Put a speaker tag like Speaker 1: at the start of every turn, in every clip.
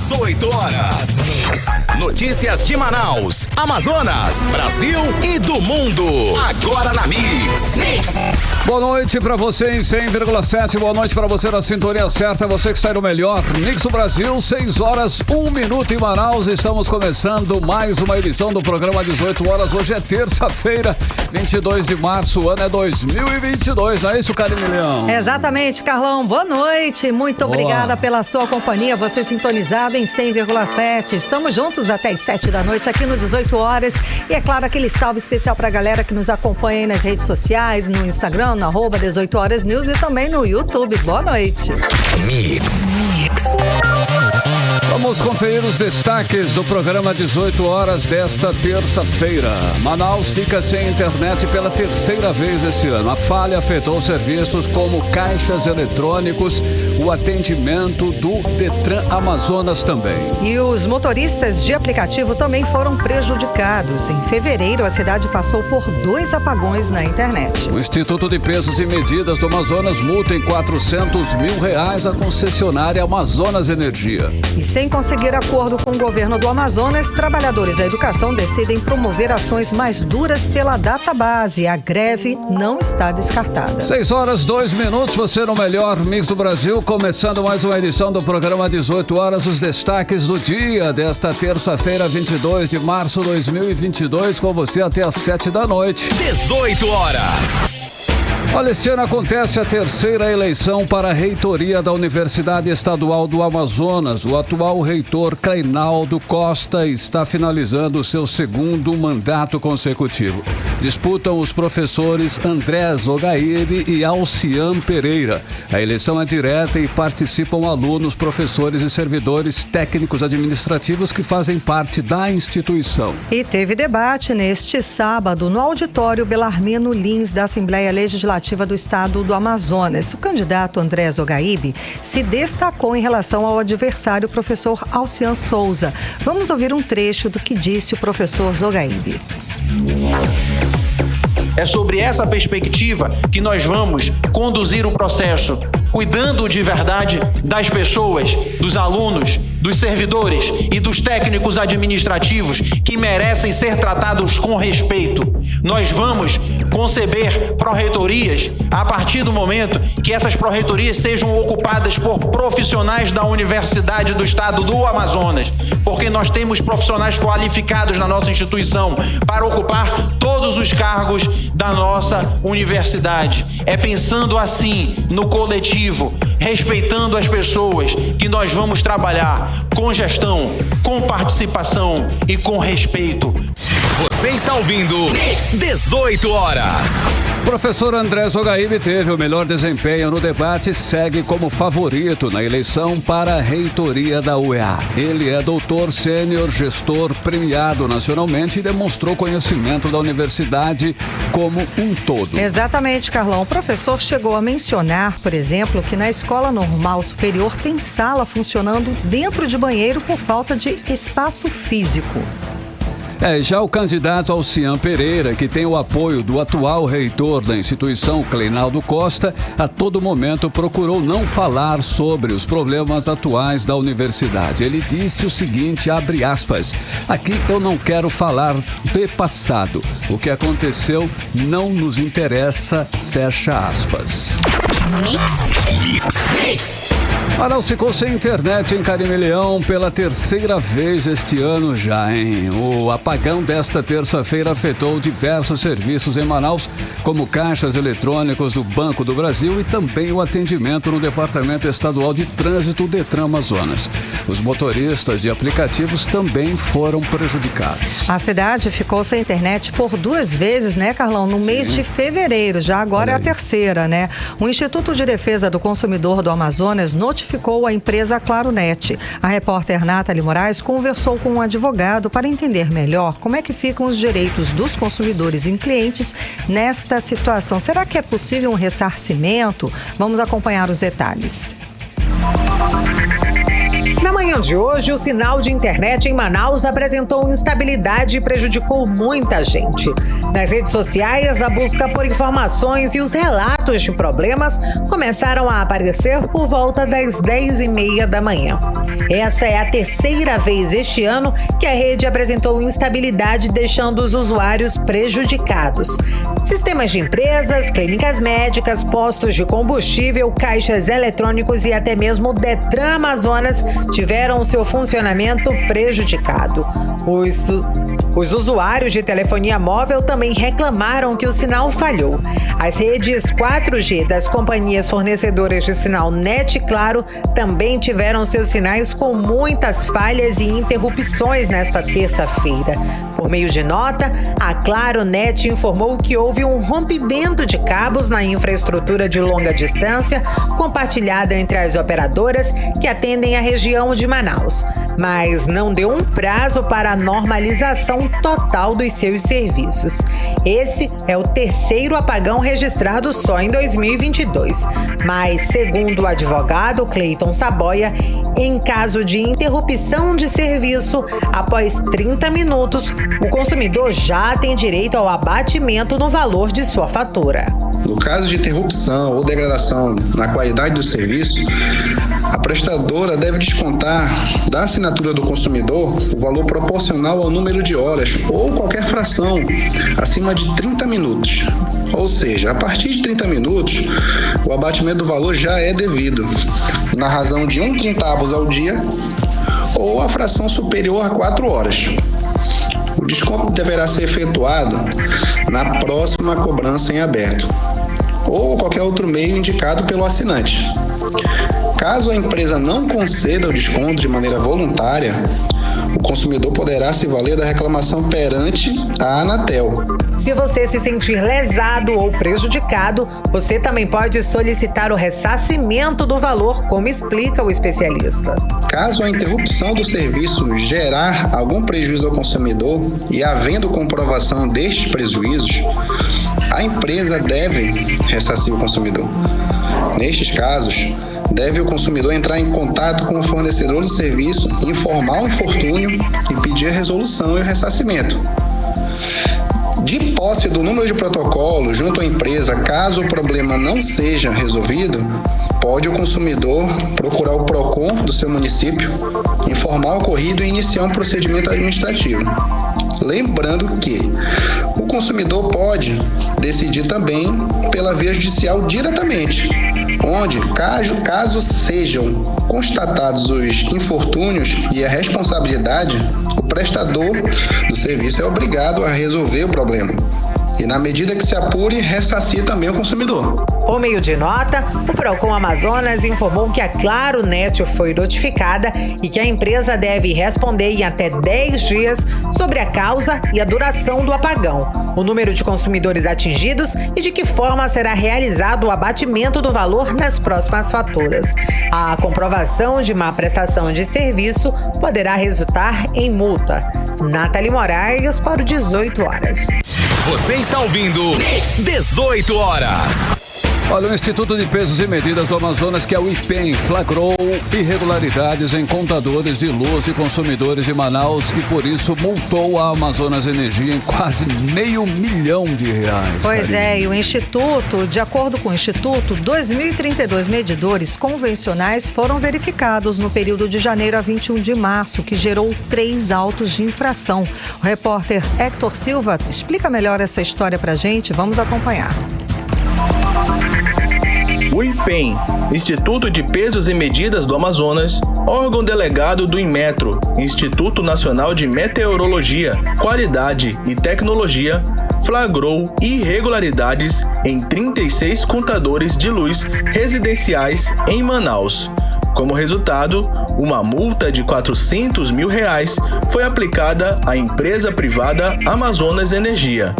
Speaker 1: 18 horas. Notícias de Manaus, Amazonas, Brasil e do mundo. Agora na Mix.
Speaker 2: Boa noite pra você em 100,7. Boa noite pra você na sintonia certa. Você que está no melhor Mix do Brasil. 6 horas, 1 minuto em Manaus. Estamos começando mais uma edição do programa 18 horas. Hoje é terça-feira, 22 de março. O ano é 2022. Não é isso, Karine Leão?
Speaker 3: Exatamente, Carlão. Boa noite. Muito obrigada pela sua companhia. Você sintonizado em 100,7. Estamos juntos até as 7 da noite aqui no 18 horas. E é claro, aquele salve especial pra galera que nos acompanha aí nas redes sociais, no Instagram, no @18 horas news e também no YouTube. Boa noite.
Speaker 1: Mix.
Speaker 2: Vamos conferir os destaques do programa 18 horas desta terça-feira. Manaus fica sem internet pela terceira vez esse ano. A falha afetou serviços como caixas eletrônicos, o atendimento do Detran Amazonas também.
Speaker 3: E os motoristas de aplicativo também foram prejudicados. Em fevereiro, a cidade passou por 2 apagões na internet.
Speaker 2: O Instituto de Pesos e Medidas do Amazonas multa em R$400 mil a concessionária Amazonas Energia.
Speaker 3: E sem conseguir acordo com o governo do Amazonas, trabalhadores da educação decidem promover ações mais duras pela database. A greve não está descartada.
Speaker 2: 6 horas, 2 minutos, você no melhor Mix do Brasil, começando mais uma edição do programa 18 horas, os destaques do dia desta terça-feira, 22 de março de 2022, com você até às 7 da noite.
Speaker 1: 18 horas.
Speaker 2: Olha, este ano acontece a terceira eleição para a reitoria da Universidade Estadual do Amazonas. O atual reitor Cleinaldo Costa está finalizando o seu segundo mandato consecutivo. Disputam os professores André Zogaíbe e Alcian Pereira. A eleição é direta e participam alunos, professores e servidores técnicos administrativos que fazem parte da instituição.
Speaker 3: E teve debate neste sábado no auditório Belarmino Lins da Assembleia Legislativa do Estado do Amazonas. O candidato André Zogaíbe se destacou em relação ao adversário, professor Alcian Souza. Vamos ouvir um trecho do que disse o professor Zogaíbe.
Speaker 4: É sobre essa perspectiva que nós vamos conduzir o processo, cuidando de verdade das pessoas, dos alunos, dos servidores e dos técnicos administrativos que merecem ser tratados com respeito. Nós vamos conceber pró-reitorias a partir do momento que essas pró-reitorias sejam ocupadas por profissionais da Universidade do Estado do Amazonas, porque nós temos profissionais qualificados na nossa instituição para ocupar todos os cargos da nossa universidade. É pensando assim no coletivo, respeitando as pessoas, que nós vamos trabalhar com gestão, com participação e com respeito.
Speaker 1: Você está ouvindo 18 horas.
Speaker 2: O professor André Zogaíbe teve o melhor desempenho no debate e segue como favorito na eleição para a reitoria da UEA. Ele é doutor sênior, gestor premiado nacionalmente e demonstrou conhecimento da universidade como um todo.
Speaker 3: Exatamente, Carlão. O professor chegou a mencionar, por exemplo, que na Escola Normal Superior tem sala funcionando dentro de banheiro por falta de espaço físico.
Speaker 2: Já o candidato Alcian Pereira, que tem o apoio do atual reitor da instituição, Cleinaldo Costa, a todo momento procurou não falar sobre os problemas atuais da universidade. Ele disse o seguinte, abre aspas, aqui eu não quero falar de passado. O que aconteceu não nos interessa, fecha aspas.
Speaker 1: Mix.
Speaker 2: Manaus ficou sem internet em Karine Leão pela terceira vez este ano já, hein? O apagão desta terça-feira afetou diversos serviços em Manaus, como caixas eletrônicos do Banco do Brasil e também o atendimento no Departamento Estadual de Trânsito Detran Amazonas. Os motoristas de aplicativos também foram prejudicados.
Speaker 3: A cidade ficou sem internet por 2 vezes, né, Carlão? No mês de fevereiro, já agora é a terceira, né? O Instituto de Defesa do Consumidor do Amazonas notificou a empresa Claronet. A repórter Nathalie Moraes conversou com um advogado para entender melhor como é que ficam os direitos dos consumidores e clientes nesta situação. Será que é possível um ressarcimento? Vamos acompanhar os detalhes.
Speaker 5: Na manhã de hoje, o sinal de internet em Manaus apresentou instabilidade e prejudicou muita gente. Nas redes sociais, a busca por informações e os relatos de problemas começaram a aparecer por volta das 10h30 da manhã. Essa é a terceira vez este ano que a rede apresentou instabilidade, deixando os usuários prejudicados. Sistemas de empresas, clínicas médicas, postos de combustível, caixas eletrônicos e até mesmo o Detran Amazonas tiveram seu funcionamento prejudicado. Os usuários de telefonia móvel também reclamaram que o sinal falhou. As redes 4G das companhias fornecedoras de sinal NET e Claro também tiveram seus sinais com muitas falhas e interrupções nesta terça-feira. Por meio de nota, a Claro NET informou que houve um rompimento de cabos na infraestrutura de longa distância compartilhada entre as operadoras que atendem a região de Manaus, mas não deu um prazo para a normalização total dos seus serviços. Esse é o terceiro apagão registrado só em 2022. Mas, segundo o advogado Cleiton Saboia, em caso de interrupção de serviço, após 30 minutos, o consumidor já tem direito ao abatimento no valor de sua fatura.
Speaker 6: No caso de interrupção ou degradação na qualidade do serviço, a prestadora deve descontar da assinatura do consumidor o valor proporcional ao número de horas ou qualquer fração acima de 30 minutos. Ou seja, a partir de 30 minutos, o abatimento do valor já é devido, na razão de 1/30 ao dia ou a fração superior a 4 horas. O desconto deverá ser efetuado na próxima cobrança em aberto ou qualquer outro meio indicado pelo assinante. Caso a empresa não conceda o desconto de maneira voluntária, o consumidor poderá se valer da reclamação perante a Anatel.
Speaker 5: Se você se sentir lesado ou prejudicado, você também pode solicitar o ressarcimento do valor, como explica o especialista.
Speaker 6: Caso a interrupção do serviço gerar algum prejuízo ao consumidor e havendo comprovação destes prejuízos, a empresa deve ressarcir o consumidor. Nestes casos, deve o consumidor entrar em contato com o fornecedor do serviço, informar o infortúnio e pedir a resolução e o ressarcimento. De posse do número de protocolo junto à empresa, caso o problema não seja resolvido, pode o consumidor procurar o PROCON do seu município, informar o ocorrido e iniciar um procedimento administrativo. Lembrando que o consumidor pode decidir também pela via judicial diretamente, onde, caso sejam constatados os infortúnios e a responsabilidade, o prestador do serviço é obrigado a resolver o problema. E, na medida que se apure, ressarcir também o consumidor.
Speaker 5: Por meio de nota, o PROCON Amazonas informou que a Claro NET foi notificada e que a empresa deve responder em até 10 dias sobre a causa e a duração do apagão, o número de consumidores atingidos e de que forma será realizado o abatimento do valor nas próximas faturas. A comprovação de má prestação de serviço poderá resultar em multa. Nathalie Moraes para o 18 horas.
Speaker 1: Você está ouvindo 18 horas.
Speaker 2: Olha, o Instituto de Pesos e Medidas do Amazonas, que é o IPEM, flagrou irregularidades em contadores de luz de consumidores de Manaus e, por isso, multou a Amazonas Energia em quase R$500 milhão.
Speaker 3: Pois é, e o Instituto, de acordo com o Instituto, 2.032 medidores convencionais foram verificados no período de janeiro a 21 de março, que gerou 3 autos de infração. O repórter Hector Silva explica melhor essa história pra gente. Vamos acompanhar.
Speaker 7: O IPEM, Instituto de Pesos e Medidas do Amazonas, órgão delegado do Inmetro, Instituto Nacional de Meteorologia, Qualidade e Tecnologia, flagrou irregularidades em 36 contadores de luz residenciais em Manaus. Como resultado, uma multa de R$400 mil foi aplicada à empresa privada Amazonas Energia.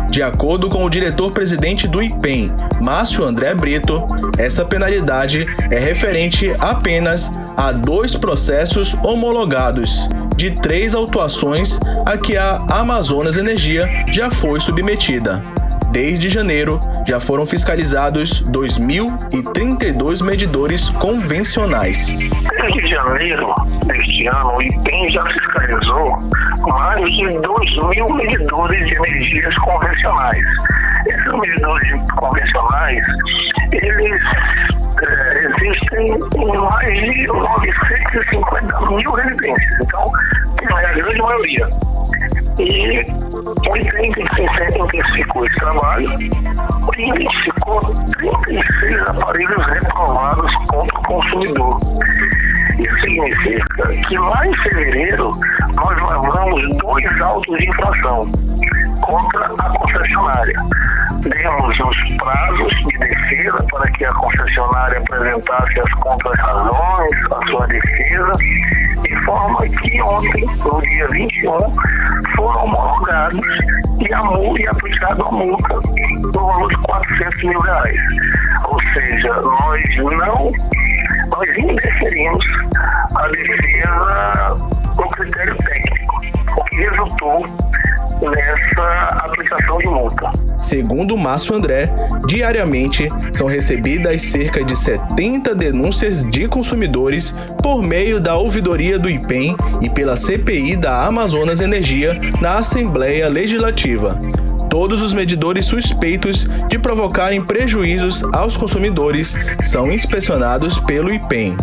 Speaker 7: De acordo com o diretor-presidente do IPEM, Márcio André Brito, essa penalidade é referente apenas a 2 processos homologados, de 3 autuações a que a Amazonas Energia já foi submetida. Desde janeiro, já foram fiscalizados 2.032 medidores convencionais.
Speaker 8: Desde janeiro deste ano, o IPEM já fiscalizou mais de 2.000 medidores de energias convencionais. Esses medidores convencionais, eles existem em mais de 950 mil residências. Então, é a grande maioria. E o IPEM intensificou esse trabalho e identificou 36 aparelhos reprovados contra o consumidor. Isso significa que lá em fevereiro nós lavramos 2 autos de infração contra a concessionária. Demos os prazos de defesa para que a concessionária apresentasse as contrarrazões, a sua defesa, de forma que ontem, no dia 21, foram homologados e aplicado a multa no valor de R$400 mil. Ou seja, nós indeferimos a defesa no critério técnico, o que resultou nessa aplicação de multa.
Speaker 7: Segundo Márcio André, diariamente são recebidas cerca de 70 denúncias de consumidores por meio da ouvidoria do IPEM e pela CPI da Amazonas Energia na Assembleia Legislativa. Todos os medidores suspeitos de provocarem prejuízos aos consumidores são inspecionados pelo IPEM.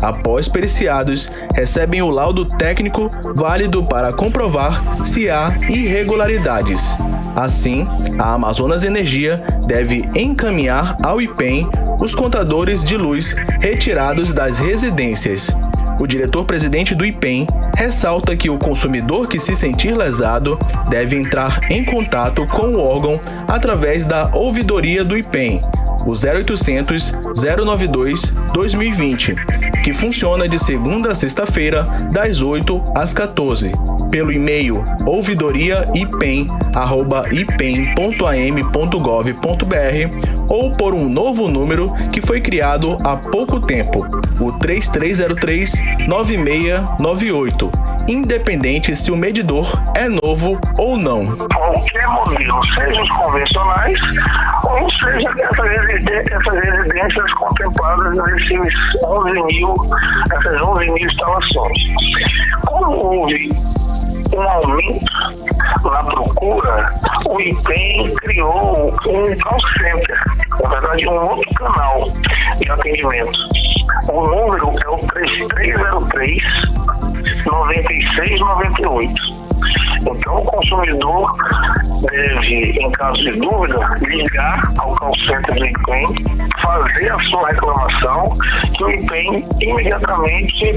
Speaker 7: Após periciados, recebem o laudo técnico válido para comprovar se há irregularidades. Assim, a Amazonas Energia deve encaminhar ao IPEM os contadores de luz retirados das residências. O diretor-presidente do IPEM ressalta que o consumidor que se sentir lesado deve entrar em contato com o órgão através da ouvidoria do IPEM, o 0800 092 2020, que funciona de segunda a sexta-feira, das 8 às 14, pelo e-mail ouvidoria.ipem.am.gov.br ou por um novo número que foi criado há pouco tempo, o 3303-9698, independente se o medidor é novo ou não.
Speaker 8: Qualquer modelo, seja os convencionais ou seja essas residências contempladas essas 11 mil instalações. Como houve um aumento na procura, o IPEM criou um call center, na verdade um outro canal de atendimento. O número é o 3303-9698. Então o consumidor deve, em caso de dúvida, ligar ao call center do IPEM, fazer a sua reclamação, que o IPEM imediatamente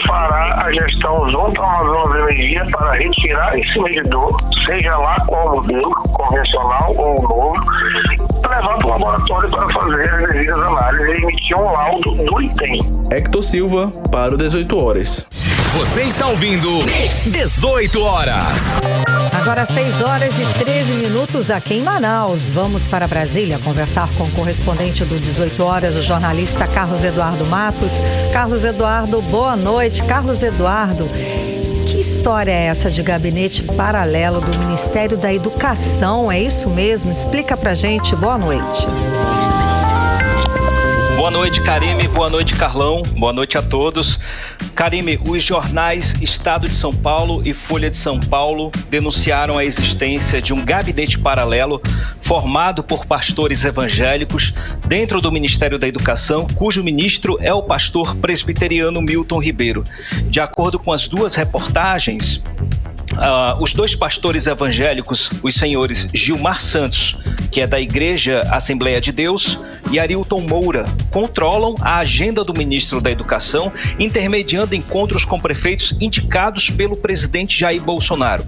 Speaker 8: fará a gestão junto à Amazonas Energia para retirar esse medidor, seja lá qual modelo, convencional ou novo, levar para o laboratório para fazer as devidas análises e emitir um laudo do IPEM.
Speaker 7: Hector Silva, para o 18 horas.
Speaker 1: Você está ouvindo 18 horas.
Speaker 3: Agora 6h13 aqui em Manaus. Vamos para Brasília conversar com o correspondente do 18 horas, o jornalista Carlos Eduardo Matos. Carlos Eduardo, boa noite. Carlos Eduardo, que história é essa de gabinete paralelo do Ministério da Educação? É isso mesmo? Explica pra gente. Boa noite.
Speaker 9: Boa noite, Karime. Boa noite, Carlão. Boa noite a todos. Karime, os jornais Estado de São Paulo e Folha de São Paulo denunciaram a existência de um gabinete paralelo formado por pastores evangélicos dentro do Ministério da Educação, cujo ministro é o pastor presbiteriano Milton Ribeiro. De acordo com as duas reportagens, os dois pastores evangélicos, os senhores Gilmar Santos, que é da Igreja Assembleia de Deus, e Arilton Moura, controlam a agenda do ministro da Educação, intermediando encontros com prefeitos indicados pelo presidente Jair Bolsonaro.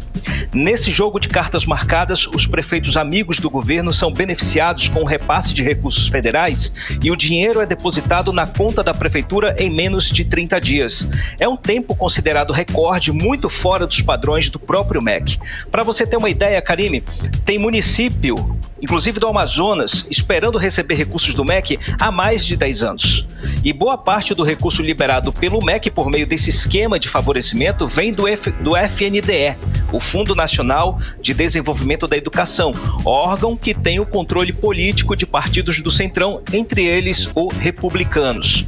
Speaker 9: Nesse jogo de cartas marcadas, os prefeitos amigos do governo são beneficiados com o repasse de recursos federais e o dinheiro é depositado na conta da prefeitura em menos de 30 dias. É um tempo considerado recorde, muito fora dos padrões do próprio MEC. Para você ter uma ideia, Karime, tem município, inclusive do Amazonas, esperando receber recursos do MEC há mais de 10 anos. E boa parte do recurso liberado pelo MEC por meio desse esquema de favorecimento vem do FNDE, o Fundo Nacional de Desenvolvimento da Educação, órgão que tem o controle político de partidos do Centrão, entre eles o Republicanos.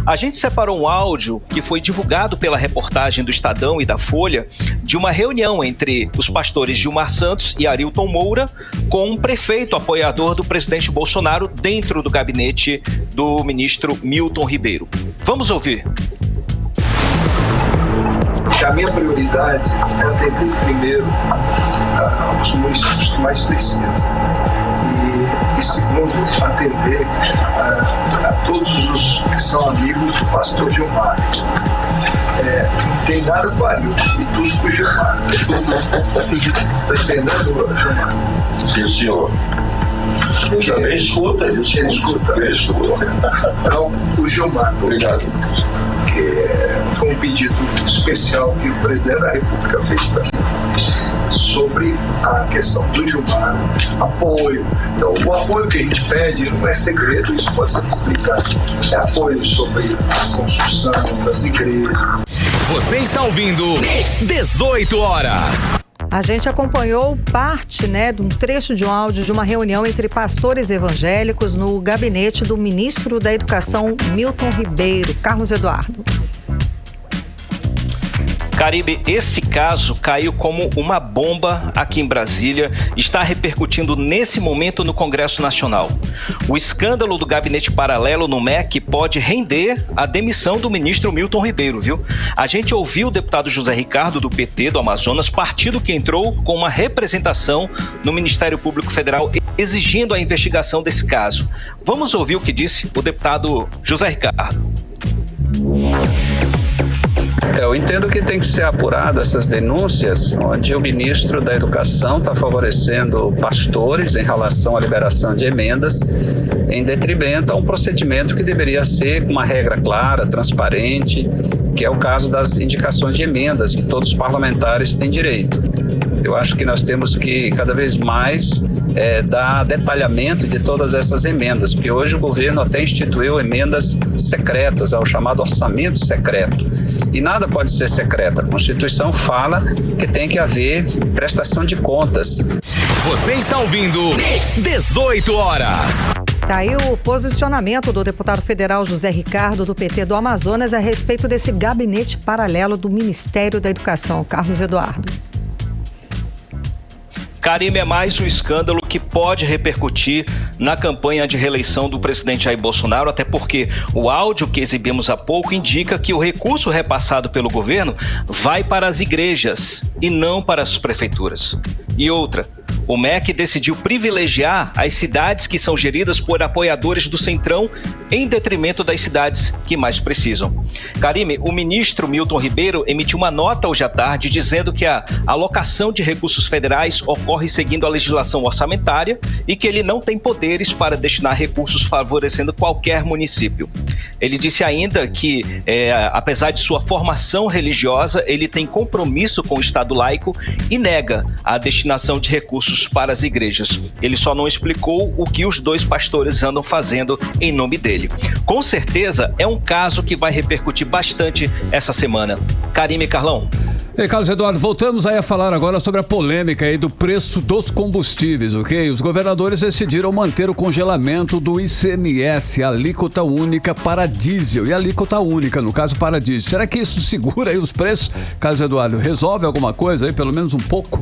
Speaker 9: A gente separou um áudio que foi divulgado pela reportagem do Estadão e da Folha de uma reunião entre os pastores Gilmar Santos e Arilton Moura com um prefeito apoiador do presidente Bolsonaro dentro do gabinete do ministro Milton Ribeiro. Vamos ouvir.
Speaker 10: A minha prioridade é atender primeiro aos municípios que mais precisam. E segundo, atender a todos os que são amigos do pastor Gilmar. Não tem nada com a Arilton e tudo com o Gilmar. Está entendendo, Gilmar?
Speaker 11: Sim, senhor. Ele também escuta.
Speaker 10: Ele escuta. Então, o Gilmar.
Speaker 11: Obrigado.
Speaker 10: Que foi um pedido especial que o presidente da República fez para mim sobre a questão do Gilmar, apoio. Então, o apoio que a gente pede não é segredo, isso pode ser publicado. É apoio sobre a construção das igrejas.
Speaker 1: Você está ouvindo 18 horas.
Speaker 3: A gente acompanhou parte, de um trecho de um áudio de uma reunião entre pastores evangélicos no gabinete do ministro da Educação, Milton Ribeiro. Carlos Eduardo.
Speaker 9: Caribe, esse caso caiu como uma bomba aqui em Brasília e está repercutindo nesse momento no Congresso Nacional. O escândalo do gabinete paralelo no MEC pode render a demissão do ministro Milton Ribeiro, viu? A gente ouviu o deputado José Ricardo, do PT do Amazonas, partido que entrou com uma representação no Ministério Público Federal exigindo a investigação desse caso. Vamos ouvir o que disse o deputado José Ricardo.
Speaker 12: Eu entendo que tem que ser apurado essas denúncias onde o ministro da Educação está favorecendo pastores em relação à liberação de emendas em detrimento a um procedimento que deveria ser uma regra clara, transparente, que é o caso das indicações de emendas que todos os parlamentares têm direito. Eu acho que nós temos que cada vez mais dar detalhamento de todas essas emendas, porque hoje o governo até instituiu emendas secretas, é o chamado orçamento secreto. E nada pode ser secreto. A Constituição fala que tem que haver prestação de contas.
Speaker 1: Você está ouvindo 18 horas.
Speaker 3: Tá aí o posicionamento do deputado federal José Ricardo, do PT do Amazonas, a respeito desse gabinete paralelo do Ministério da Educação. Carlos Eduardo.
Speaker 9: Karime, é mais um escândalo que pode repercutir na campanha de reeleição do presidente Jair Bolsonaro, até porque o áudio que exibimos há pouco indica que o recurso repassado pelo governo vai para as igrejas e não para as prefeituras. E outra, o MEC decidiu privilegiar as cidades que são geridas por apoiadores do Centrão em detrimento das cidades que mais precisam. Karime, o ministro Milton Ribeiro emitiu uma nota hoje à tarde dizendo que a alocação de recursos federais ocorre seguindo a legislação orçamentária e que ele não tem poderes para destinar recursos favorecendo qualquer município. Ele disse ainda que, apesar de sua formação religiosa, ele tem compromisso com o Estado laico e nega a destinação de recursos para as igrejas. Ele só não explicou o que os dois pastores andam fazendo em nome dele. Com certeza é um caso que vai repercutir bastante essa semana. Karime e Carlão.
Speaker 2: Ei, Carlos Eduardo, voltamos aí a falar agora sobre a polêmica aí do preço dos combustíveis, ok? Os governadores decidiram manter o congelamento do ICMS, a alíquota única para diesel e a alíquota única, no caso, para diesel. Será que isso segura aí os preços? Carlos Eduardo, resolve alguma coisa aí, pelo menos um pouco?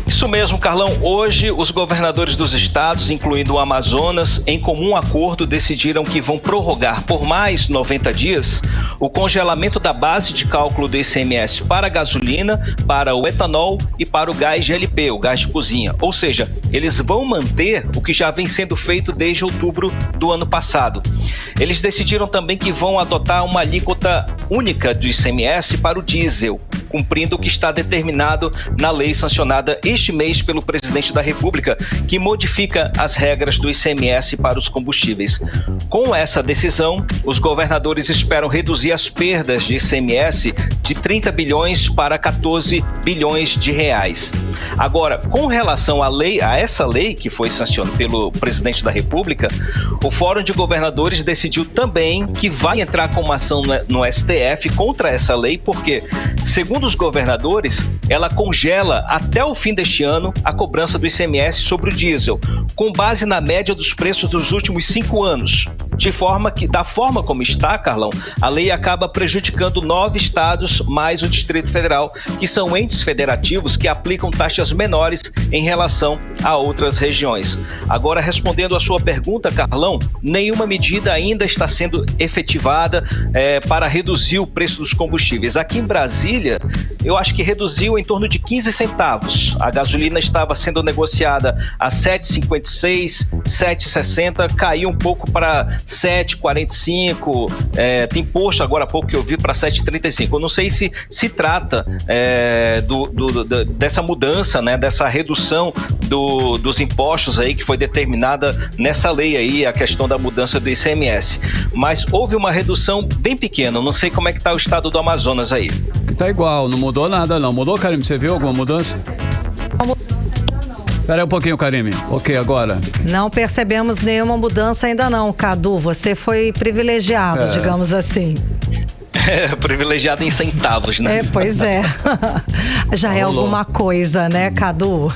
Speaker 9: Isso mesmo, Carlão. Hoje, os governadores dos estados, incluindo o Amazonas, em comum acordo, decidiram que vão prorrogar por mais 90 dias o congelamento da base de cálculo do ICMS para a gasolina, para o etanol e para o gás GLP, o gás de cozinha. Ou seja, eles vão manter o que já vem sendo feito desde outubro do ano passado. Eles decidiram também que vão adotar uma alíquota única do ICMS para o diesel, cumprindo o que está determinado na lei sancionada este mês pelo presidente da República, que modifica as regras do ICMS para os combustíveis. Com essa decisão, os governadores esperam reduzir as perdas de ICMS de 30 bilhões para 14 bilhões de reais. Agora, com relação a essa lei que foi sancionada pelo presidente da República, o Fórum de Governadores decidiu também que vai entrar com uma ação no STF contra essa lei, porque, segundo os governadores, ela congela até o fim deste ano a cobrança do ICMS sobre o diesel, com base na média dos preços dos últimos 5 anos. De forma que, da forma como está, Carlão, a lei acaba prejudicando 9 estados mais o Distrito Federal, que são entes federativos que aplicam taxas menores em relação a outras regiões. Agora, respondendo a sua pergunta, Carlão, nenhuma medida ainda está sendo efetivada para reduzir o preço dos combustíveis. Aqui em Brasília, eu acho que reduziu em torno de 15 centavos. A gasolina estava sendo negociada a 7,56, 7,60, caiu um pouco para 7,45, tem posto agora há pouco que eu vi para 7,35. Eu não sei se trata dessa mudança, né, dessa redução dos impostos aí que foi determinada nessa lei aí, a questão da mudança do ICMS. Mas houve uma redução bem pequena, eu não sei como é que está o estado do Amazonas aí.
Speaker 2: Tá igual, não mudou nada não. Mudou, Karime? Você viu alguma mudança? Espera aí um pouquinho, Karime. Ok, agora.
Speaker 3: Não percebemos nenhuma mudança ainda não, Cadu. Você foi privilegiado, digamos assim.
Speaker 9: Privilegiado em centavos, né?
Speaker 3: Pois é. Já é alguma coisa, né, Cadu?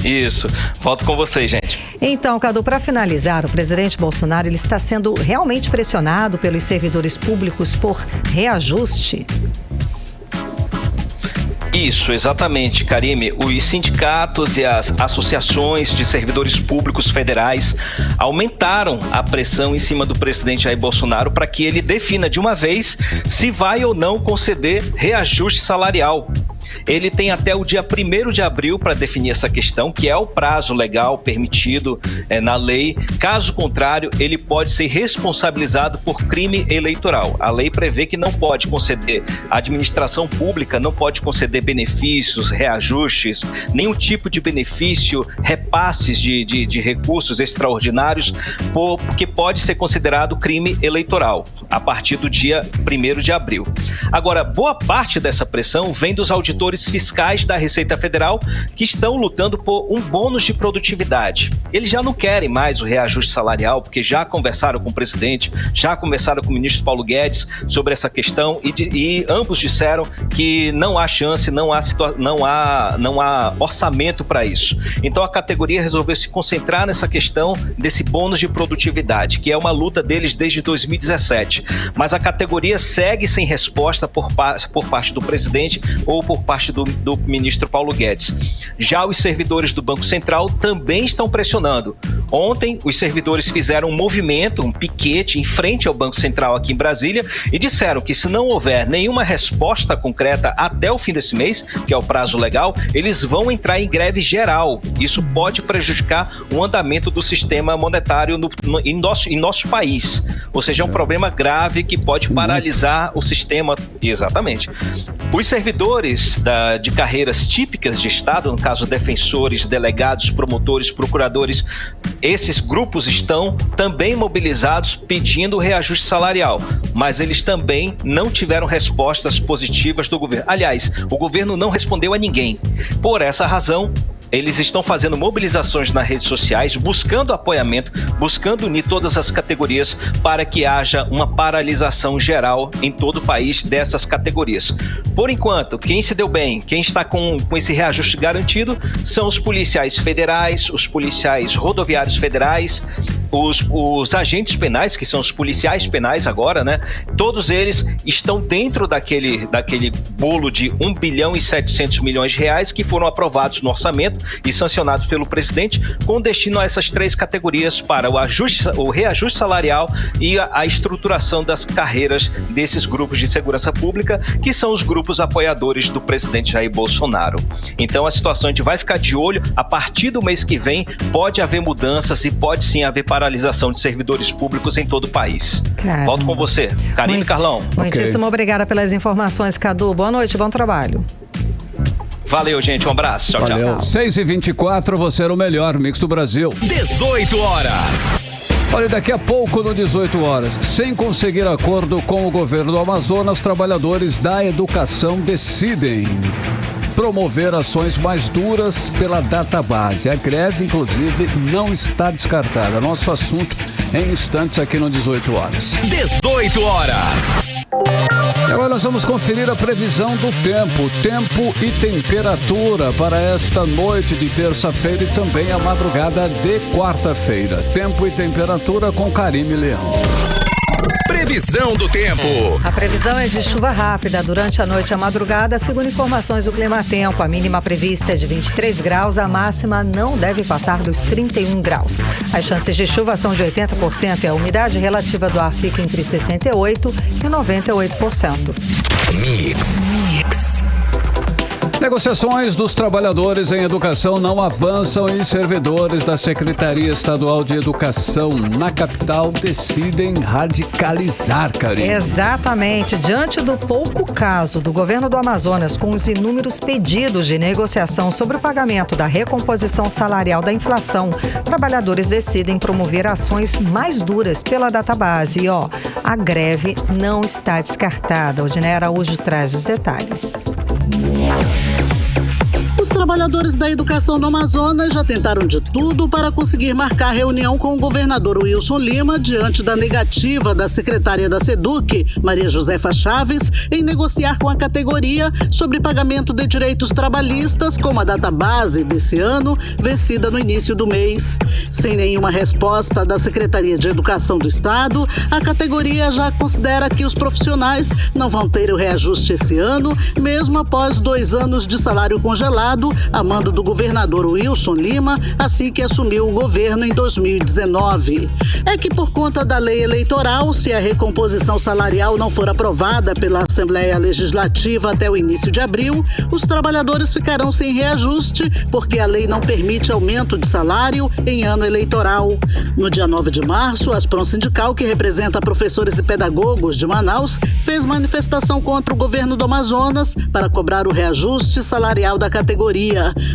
Speaker 9: Isso. Volto com vocês, gente.
Speaker 3: Então, Cadu, para finalizar, o presidente Bolsonaro ele está sendo realmente pressionado pelos servidores públicos por reajuste?
Speaker 9: Isso, exatamente, Karime. Os sindicatos e as associações de servidores públicos federais aumentaram a pressão em cima do presidente Jair Bolsonaro para que ele defina de uma vez se vai ou não conceder reajuste salarial. Ele tem até o dia 1º de abril para definir essa questão, que é o prazo legal permitido na lei. Caso contrário, ele pode ser responsabilizado por crime eleitoral. A lei prevê que não pode conceder, a administração pública não pode conceder benefícios, reajustes, nenhum tipo de benefício, repasses de recursos extraordinários, porque pode ser considerado crime eleitoral a partir do dia 1º de abril. Agora, boa parte dessa pressão vem dos auditores fiscais da Receita Federal que estão lutando por um bônus de produtividade. Eles já não querem mais o reajuste salarial, porque já conversaram com o presidente, já conversaram com o ministro Paulo Guedes sobre essa questão e ambos disseram que não há chance, não há orçamento para isso. Então a categoria resolveu se concentrar nessa questão desse bônus de produtividade, que é uma luta deles desde 2017. Mas a categoria segue sem resposta por parte do presidente ou por parte do ministro Paulo Guedes. Já os servidores do Banco Central também estão pressionando. Ontem, os servidores fizeram um movimento, um piquete em frente ao Banco Central aqui em Brasília e disseram que se não houver nenhuma resposta concreta até o fim desse mês, que é o prazo legal, eles vão entrar em greve geral. Isso pode prejudicar o andamento do sistema monetário em nosso país. Ou seja, é um problema grave que pode paralisar o sistema. Exatamente. Os servidores de carreiras típicas de Estado, no caso defensores, delegados, promotores, procuradores, esses grupos estão também mobilizados pedindo reajuste salarial, mas eles também não tiveram respostas positivas do governo. Aliás, o governo não respondeu a ninguém. Por essa razão, eles estão fazendo mobilizações nas redes sociais, buscando apoiamento, buscando unir todas as categorias para que haja uma paralisação geral em todo o país dessas categorias. Por enquanto, quem se deu bem, quem está com esse reajuste garantido, são os policiais federais, os policiais rodoviários federais, os agentes penais, que são os policiais penais agora, né? Todos eles estão dentro daquele bolo de 1 bilhão e 700 milhões de reais que foram aprovados no orçamento e sancionados pelo presidente, com destino a essas 3 categorias para o reajuste salarial e a estruturação das carreiras desses grupos de segurança pública, que são os grupos apoiadores do presidente Jair Bolsonaro. Então a situação a gente vai ficar de olho. A partir do mês que vem pode haver mudanças e pode sim haver paralisação de servidores públicos em todo o país. Caramba. Volto com você, Karime e Carlão.
Speaker 3: Muitíssimo obrigada pelas informações, Cadu. Boa noite, bom trabalho.
Speaker 9: Valeu, gente. Um abraço. Tchau,
Speaker 2: Valeu.
Speaker 9: tchau.
Speaker 2: 6h24, você era o melhor Mix do Brasil.
Speaker 1: 18 horas.
Speaker 2: Olha, daqui a pouco, no 18 horas, sem conseguir acordo com o governo do Amazonas, trabalhadores da educação decidem promover ações mais duras pela database. A greve, inclusive, não está descartada. Nosso assunto em instantes aqui no 18 horas.
Speaker 1: 18 horas.
Speaker 2: E agora nós vamos conferir a previsão do tempo e temperatura para esta noite de terça-feira e também a madrugada de quarta-feira. Tempo e temperatura com Karime Leão.
Speaker 1: Previsão do tempo.
Speaker 3: A previsão é de chuva rápida durante a noite e a madrugada, segundo informações do Climatempo. A mínima prevista é de 23 graus, a máxima não deve passar dos 31 graus. As chances de chuva são de 80% e a umidade relativa do ar fica entre 68% e 98%.
Speaker 1: Mix.
Speaker 2: Negociações dos trabalhadores em educação não avançam e servidores da Secretaria Estadual de Educação na capital decidem radicalizar, Karine.
Speaker 3: Exatamente. Diante do pouco caso do governo do Amazonas com os inúmeros pedidos de negociação sobre o pagamento da recomposição salarial da inflação, trabalhadores decidem promover ações mais duras pela database. E, a greve não está descartada. Odinei Araújo traz os detalhes.
Speaker 13: Os trabalhadores da educação do Amazonas já tentaram de tudo para conseguir marcar reunião com o governador Wilson Lima diante da negativa da secretária da SEDUC, Maria Josefa Chaves, em negociar com a categoria sobre pagamento de direitos trabalhistas, como a database desse ano, vencida no início do mês. Sem nenhuma resposta da Secretaria de Educação do Estado, a categoria já considera que os profissionais não vão ter o reajuste esse ano, mesmo após 2 anos de salário congelado a mando do governador Wilson Lima, assim que assumiu o governo em 2019. É que por conta da lei eleitoral, se a recomposição salarial não for aprovada pela Assembleia Legislativa até o início de abril, os trabalhadores ficarão sem reajuste, porque a lei não permite aumento de salário em ano eleitoral. No dia 9 de março, a Aspron Sindical, que representa professores e pedagogos de Manaus, fez manifestação contra o governo do Amazonas para cobrar o reajuste salarial da categoria.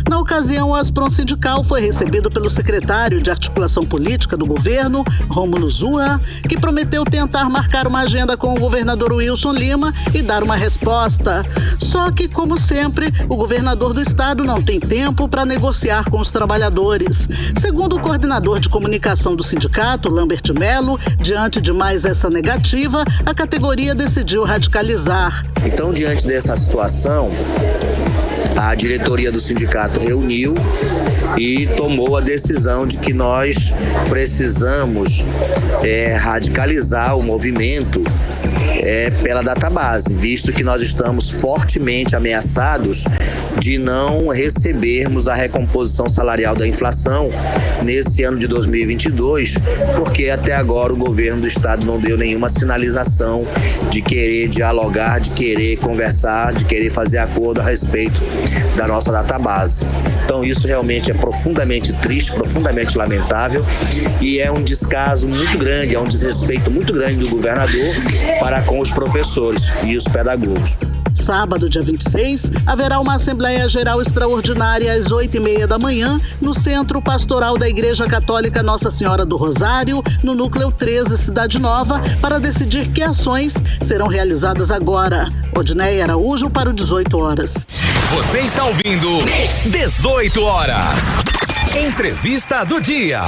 Speaker 13: Na ocasião, o Aspron Sindical foi recebido pelo secretário de Articulação Política do governo, Rômulo Zurra, que prometeu tentar marcar uma agenda com o governador Wilson Lima e dar uma resposta. Só que, como sempre, o governador do estado não tem tempo para negociar com os trabalhadores. Segundo o coordenador de comunicação do sindicato, Lambert Melo, diante de mais essa negativa, a categoria decidiu radicalizar.
Speaker 14: Então, diante dessa situação, a diretoria do sindicato reuniu e tomou a decisão de que nós precisamos radicalizar o movimento pela database, visto que nós estamos fortemente ameaçados de não recebermos a recomposição salarial da inflação nesse ano de 2022, porque até agora o governo do estado não deu nenhuma sinalização de querer dialogar, de querer conversar, de querer fazer acordo a respeito da nossa database. Então isso realmente é profundamente triste, profundamente lamentável e é um descaso muito grande, é um desrespeito muito grande do governador para com os professores e os pedagogos.
Speaker 13: Sábado, dia 26, haverá uma Assembleia Geral Extraordinária às 8h30 da manhã no Centro Pastoral da Igreja Católica Nossa Senhora do Rosário, no Núcleo 13, Cidade Nova, para decidir que ações serão realizadas agora. Odinei Araújo para o 18 horas.
Speaker 1: Você está ouvindo 18 horas. Entrevista do dia.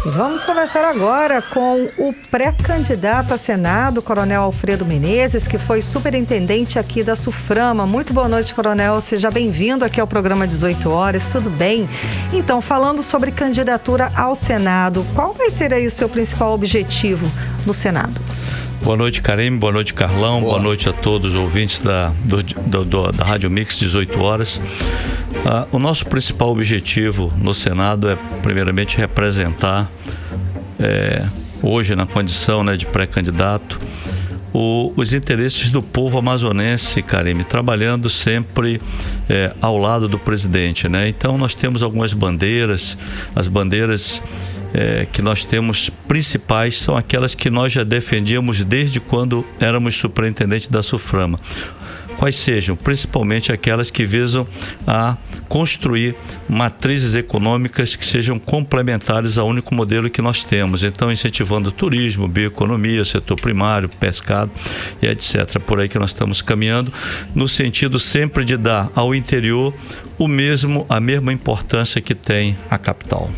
Speaker 3: Vamos conversar agora com o pré-candidato a Senado, Coronel Alfredo Menezes, que foi superintendente aqui da SUFRAMA. Muito boa noite, Coronel. Seja bem-vindo aqui ao programa 18 horas. Tudo bem? Então, falando sobre candidatura ao Senado, qual vai ser aí o seu principal objetivo no Senado?
Speaker 15: Boa noite, Karime. Boa noite, Carlão. Boa noite a todos os ouvintes da Rádio Mix 18 horas. O nosso principal objetivo no Senado é, primeiramente, representar, hoje na condição de pré-candidato, os interesses do povo amazonense, Karime, trabalhando sempre ao lado do presidente, Então, nós temos algumas bandeiras, as bandeiras que nós temos principais são aquelas que nós já defendíamos desde quando éramos superintendente da SUFRAMA. quais sejam, principalmente aquelas que visam a construir matrizes econômicas que sejam complementares ao único modelo que nós temos. Então, incentivando o turismo, bioeconomia, setor primário, pescado e etc. Por aí que nós estamos caminhando, no sentido sempre de dar ao interior a mesma importância que tem a capital.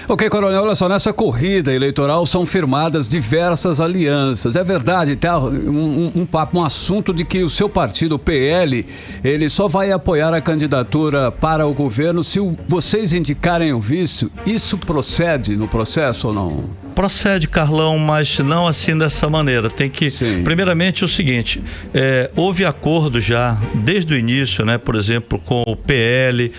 Speaker 2: Ok, Coronel, olha só, nessa corrida eleitoral são firmadas diversas alianças. É verdade, tá um assunto de que o seu partido, o PL, ele só vai apoiar a candidatura para o governo se vocês indicarem o vice. Isso procede no processo ou não?
Speaker 15: Procede, Carlão, mas não assim dessa maneira. Tem que, primeiramente, o seguinte, houve acordo já desde o início, né, por exemplo, com o PL,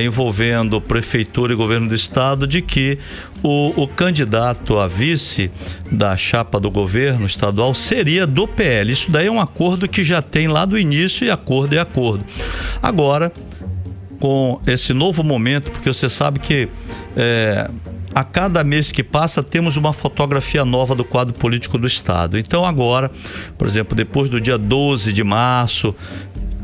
Speaker 15: envolvendo prefeitura e governo do estado, de que o candidato a vice da chapa do governo estadual seria do PL. Isso daí é um acordo que já tem lá do início, e acordo é acordo. Agora, com esse novo momento, porque você sabe que a cada mês que passa temos uma fotografia nova do quadro político do estado. Então agora, por exemplo, depois do dia 12 de março,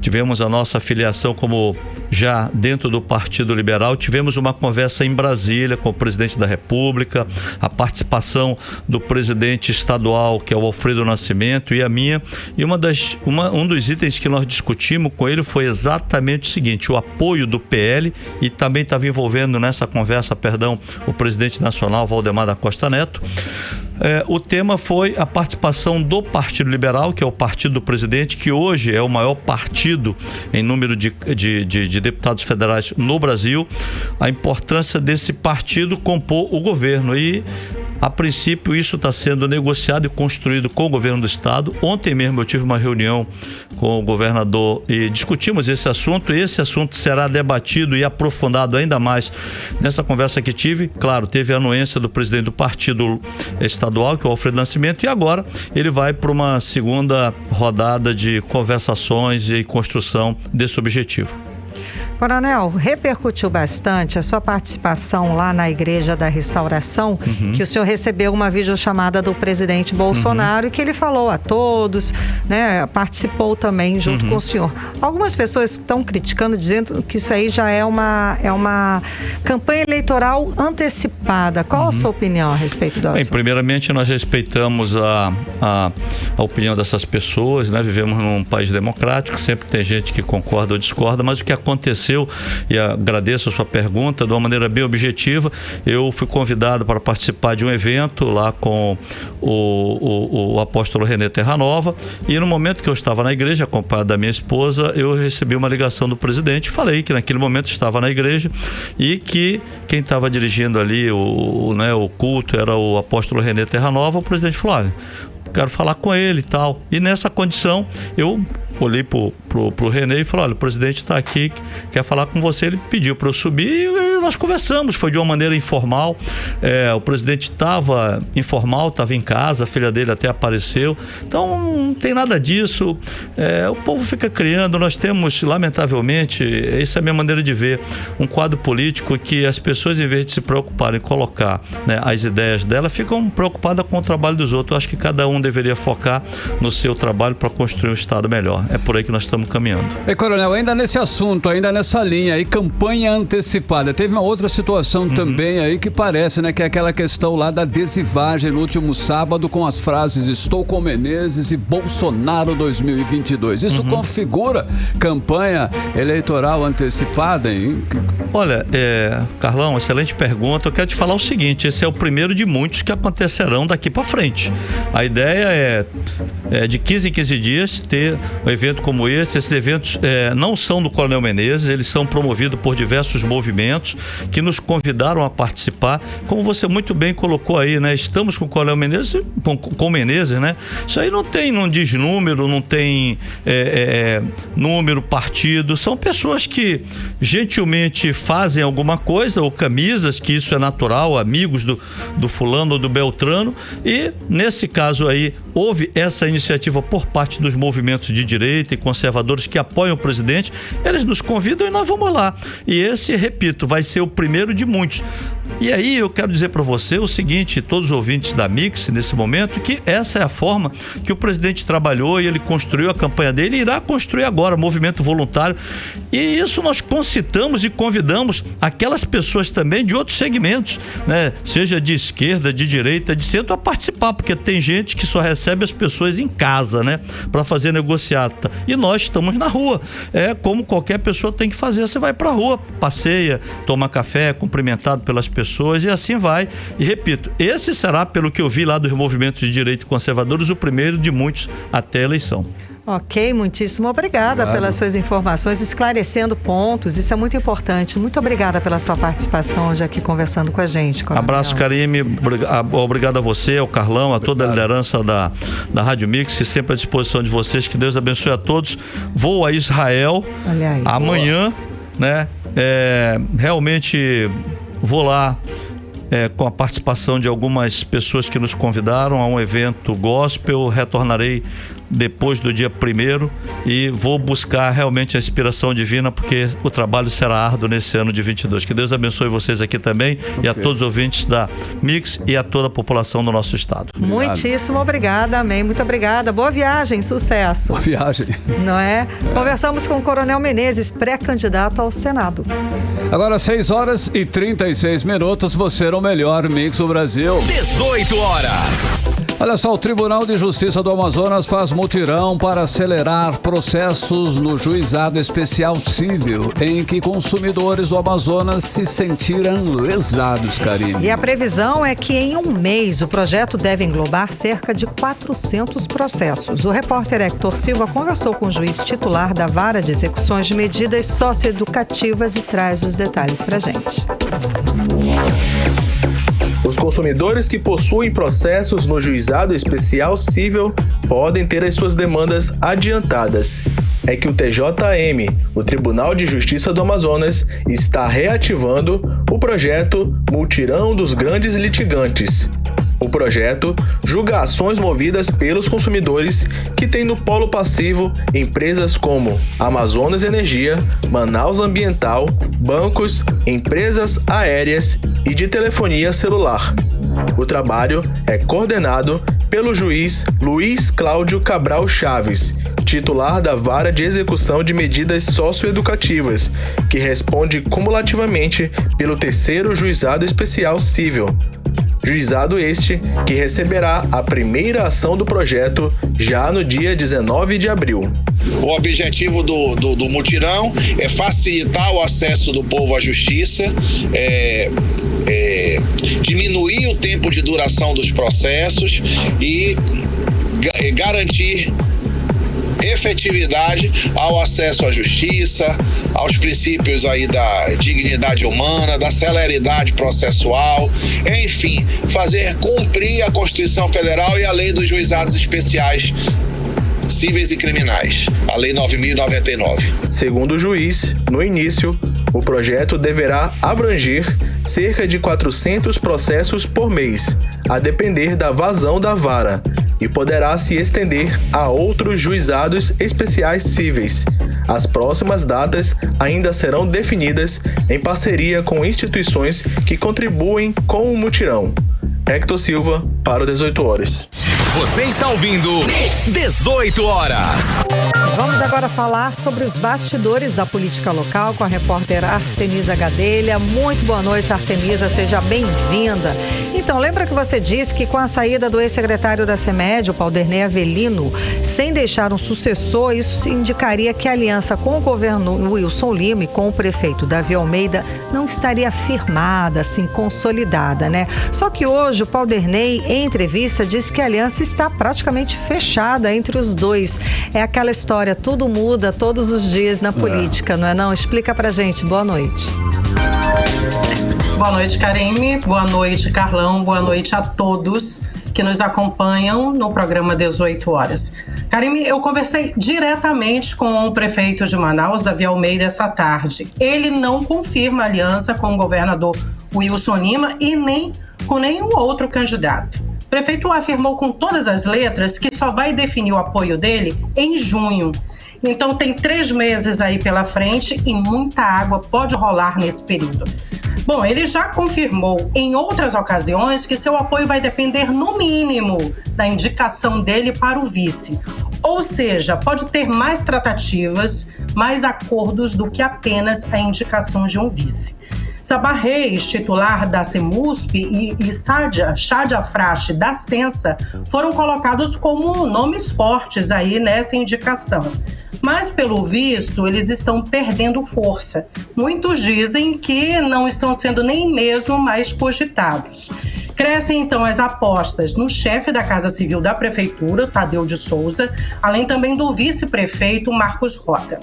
Speaker 15: tivemos a nossa filiação como já dentro do Partido Liberal, tivemos uma conversa em Brasília com o presidente da República, a participação do presidente estadual, que é o Alfredo Nascimento, e a minha, e um dos itens que nós discutimos com ele foi exatamente o seguinte: o apoio do PL, e também estava envolvendo nessa conversa, o presidente nacional, Valdemar da Costa Neto. O tema foi a participação do Partido Liberal, que é o partido do presidente, que hoje é o maior partido em número de deputados federais no Brasil, a importância desse partido compor o governo. E, a princípio, isso está sendo negociado e construído com o governo do estado. Ontem mesmo eu tive uma reunião com o governador e discutimos esse assunto, e esse assunto será debatido e aprofundado ainda mais nessa conversa que tive. Claro, teve a anuência do presidente do partido estadual, que é o Alfredo Nascimento, e agora ele vai para uma segunda rodada de conversações e construção desse objetivo.
Speaker 3: Coronel, repercutiu bastante a sua participação lá na Igreja da Restauração, que o senhor recebeu uma videochamada do presidente Bolsonaro, e que ele falou a todos, né, participou também junto com o senhor. Algumas pessoas estão criticando, dizendo que isso aí já é uma campanha eleitoral antecipada. Qual a sua opinião a respeito do assunto?
Speaker 15: Bem, primeiramente, nós respeitamos a opinião dessas pessoas, né? Vivemos num país democrático, sempre tem gente que concorda ou discorda, mas o que aconteceu, e agradeço a sua pergunta de uma maneira bem objetiva. Eu fui convidado para participar de um evento lá com o apóstolo René Terranova, e no momento que eu estava na igreja, acompanhado da minha esposa, eu recebi uma ligação do presidente. Falei que naquele momento estava na igreja e que quem estava dirigindo ali o culto era o apóstolo René Terranova. O presidente falou: olha, quero falar com ele e tal. E nessa condição, eu olhei pro René e falei: olha, o presidente está aqui, quer falar com você. Ele pediu para eu subir e nós conversamos. Foi de uma maneira informal. O presidente estava informal, estava em casa, a filha dele até apareceu. Então não tem nada disso. O povo fica criando. Nós temos, lamentavelmente, essa é a minha maneira de ver, um quadro político que as pessoas, em vez de se preocuparem em colocar, né, as ideias dela, ficam preocupadas com o trabalho dos outros. Eu acho que cada um deveria focar no seu trabalho para construir um estado melhor. É por aí que nós estamos caminhando. Coronel, ainda nesse assunto, ainda nessa linha aí, campanha antecipada, teve uma outra situação também aí que parece, né, que é aquela questão lá da adesivagem no último sábado, com as frases "estou com Menezes" e "Bolsonaro 2022". Isso configura campanha eleitoral antecipada, hein? Olha, Carlão, excelente pergunta. Eu quero te falar o seguinte: esse é o primeiro de muitos que acontecerão daqui para frente. A ideia é de 15 em 15 dias ter um evento como esse. Esses eventos não são do Coronel Menezes, eles são promovidos por diversos movimentos que nos convidaram a participar. Como você muito bem colocou aí, né? Estamos com o Coronel Menezes, com Menezes, né? Isso aí não diz número, não tem número, partido. São pessoas que gentilmente fazem alguma coisa, ou camisas, que isso é natural, amigos do fulano ou do Beltrano, e nesse caso aí houve essa iniciativa por parte dos movimentos de direita e conservadores que apoiam o presidente. Eles nos convidam e nós vamos lá. E esse, repito, vai ser o primeiro de muitos. E aí eu quero dizer para você o seguinte, todos os ouvintes da Mix nesse momento, que essa é a forma que o presidente trabalhou e ele construiu a campanha dele e irá construir agora, movimento voluntário. E isso nós concitamos e convidamos aquelas pessoas também de outros segmentos, né? Seja de esquerda, de direita, de centro, a participar, porque tem gente que só recebe as pessoas em casa, né? Para fazer negociata. E nós estamos na rua. É como qualquer pessoa tem que fazer. Você vai para a rua, passeia, toma café, cumprimentado pelas pessoas e assim vai. E repito, esse será, pelo que eu vi lá dos movimentos de direito conservadores, o primeiro de muitos até a eleição.
Speaker 3: Ok, muitíssimo obrigada pelas suas informações, esclarecendo pontos, isso é muito importante. Muito obrigada pela sua participação hoje aqui conversando com a gente, Coronel.
Speaker 15: Abraço, Karime, obrigado a você, ao Carlão, a toda a liderança da Rádio Mix, sempre à disposição de vocês, que Deus abençoe a todos. Vou a Israel amanhã, né? Realmente vou lá com a participação de algumas pessoas que nos convidaram a um evento gospel, retornarei depois do dia 1º e vou buscar realmente a inspiração divina, porque o trabalho será árduo nesse ano de 22. Que Deus abençoe vocês aqui também e a todos os ouvintes da Mix e a toda a população do nosso estado.
Speaker 3: Muitíssimo obrigada, amém. Muito obrigada. Boa viagem, sucesso.
Speaker 2: Boa viagem.
Speaker 3: Não é? Conversamos com o Coronel Menezes, pré-candidato ao Senado.
Speaker 2: Agora 6h36, você é o melhor Mix do Brasil.
Speaker 1: 18 horas.
Speaker 2: Olha só, o Tribunal de Justiça do Amazonas faz mutirão para acelerar processos no Juizado Especial Cível, em que consumidores do Amazonas se sentiram lesados, Karine.
Speaker 3: E a previsão é que em um mês o projeto deve englobar cerca de 400 processos. O repórter Hector Silva conversou com o juiz titular da Vara de Execuções de Medidas Socioeducativas e traz os detalhes pra gente.
Speaker 7: Os consumidores que possuem processos no Juizado Especial Cível podem ter as suas demandas adiantadas. É que o TJM, o Tribunal de Justiça do Amazonas, está reativando o projeto Mutirão dos Grandes Litigantes. O projeto julga ações movidas pelos consumidores que têm no polo passivo empresas como Amazonas Energia, Manaus Ambiental, bancos, empresas aéreas e de telefonia celular. O trabalho é coordenado pelo juiz Luiz Cláudio Cabral Chaves, titular da Vara de Execução de Medidas Socioeducativas, que responde cumulativamente pelo 3º Juizado Especial Cível. Juizado este que receberá a primeira ação do projeto já no dia 19 de abril.
Speaker 16: O objetivo do mutirão é facilitar o acesso do povo à justiça, diminuir o tempo de duração dos processos e garantir efetividade ao acesso à justiça, aos princípios aí da dignidade humana, da celeridade processual, enfim, fazer cumprir a Constituição Federal e a Lei dos Juizados Especiais Cíveis e Criminais, a Lei 9.099.
Speaker 7: Segundo o juiz, no início, o projeto deverá abranger cerca de 400 processos por mês, a depender da vazão da vara, e poderá se estender a outros juizados especiais cíveis. As próximas datas ainda serão definidas em parceria com instituições que contribuem com o mutirão. Hector Silva, para o 18 horas.
Speaker 1: Você está ouvindo 18 horas.
Speaker 3: Vamos agora falar sobre os bastidores da política local com a repórter Artemisa Gadelha. Muito boa noite, Artemisa, seja bem-vinda. Então, lembra que você disse que com a saída do ex-secretário da CEMED, o Paulderney Avelino, sem deixar um sucessor, isso indicaria que a aliança com o governo Wilson Lima e com o prefeito Davi Almeida não estaria firmada, assim, consolidada, né? Só que hoje o Paulderney, em entrevista, disse que a aliança está praticamente fechada entre os dois. É aquela história, tudo muda todos os dias na política, não é não? Explica pra gente. Boa noite.
Speaker 17: Boa noite, Karime. Boa noite, Carlão. Boa noite a todos que nos acompanham no programa 18 horas. Karime, eu conversei diretamente com o prefeito de Manaus, Davi Almeida, essa tarde. Ele não confirma a aliança com o governador Wilson Lima e nem com nenhum outro candidato. O prefeito afirmou com todas as letras que só vai definir o apoio dele em junho. Então tem 3 meses aí pela frente e muita água pode rolar nesse período. Bom, ele já confirmou em outras ocasiões que seu apoio vai depender, no mínimo, da indicação dele para o vice. Ou seja, pode ter mais tratativas, mais acordos do que apenas a indicação de um vice. Sabah Reis, titular da CEMUSP, e Shadia Frache, da Sensa, foram colocados como nomes fortes aí nessa indicação. Mas, pelo visto, eles estão perdendo força. Muitos dizem que não estão sendo nem mesmo mais cogitados. Crescem, então, as apostas no chefe da Casa Civil da Prefeitura, Tadeu de Souza, além também do vice-prefeito Marcos Roca.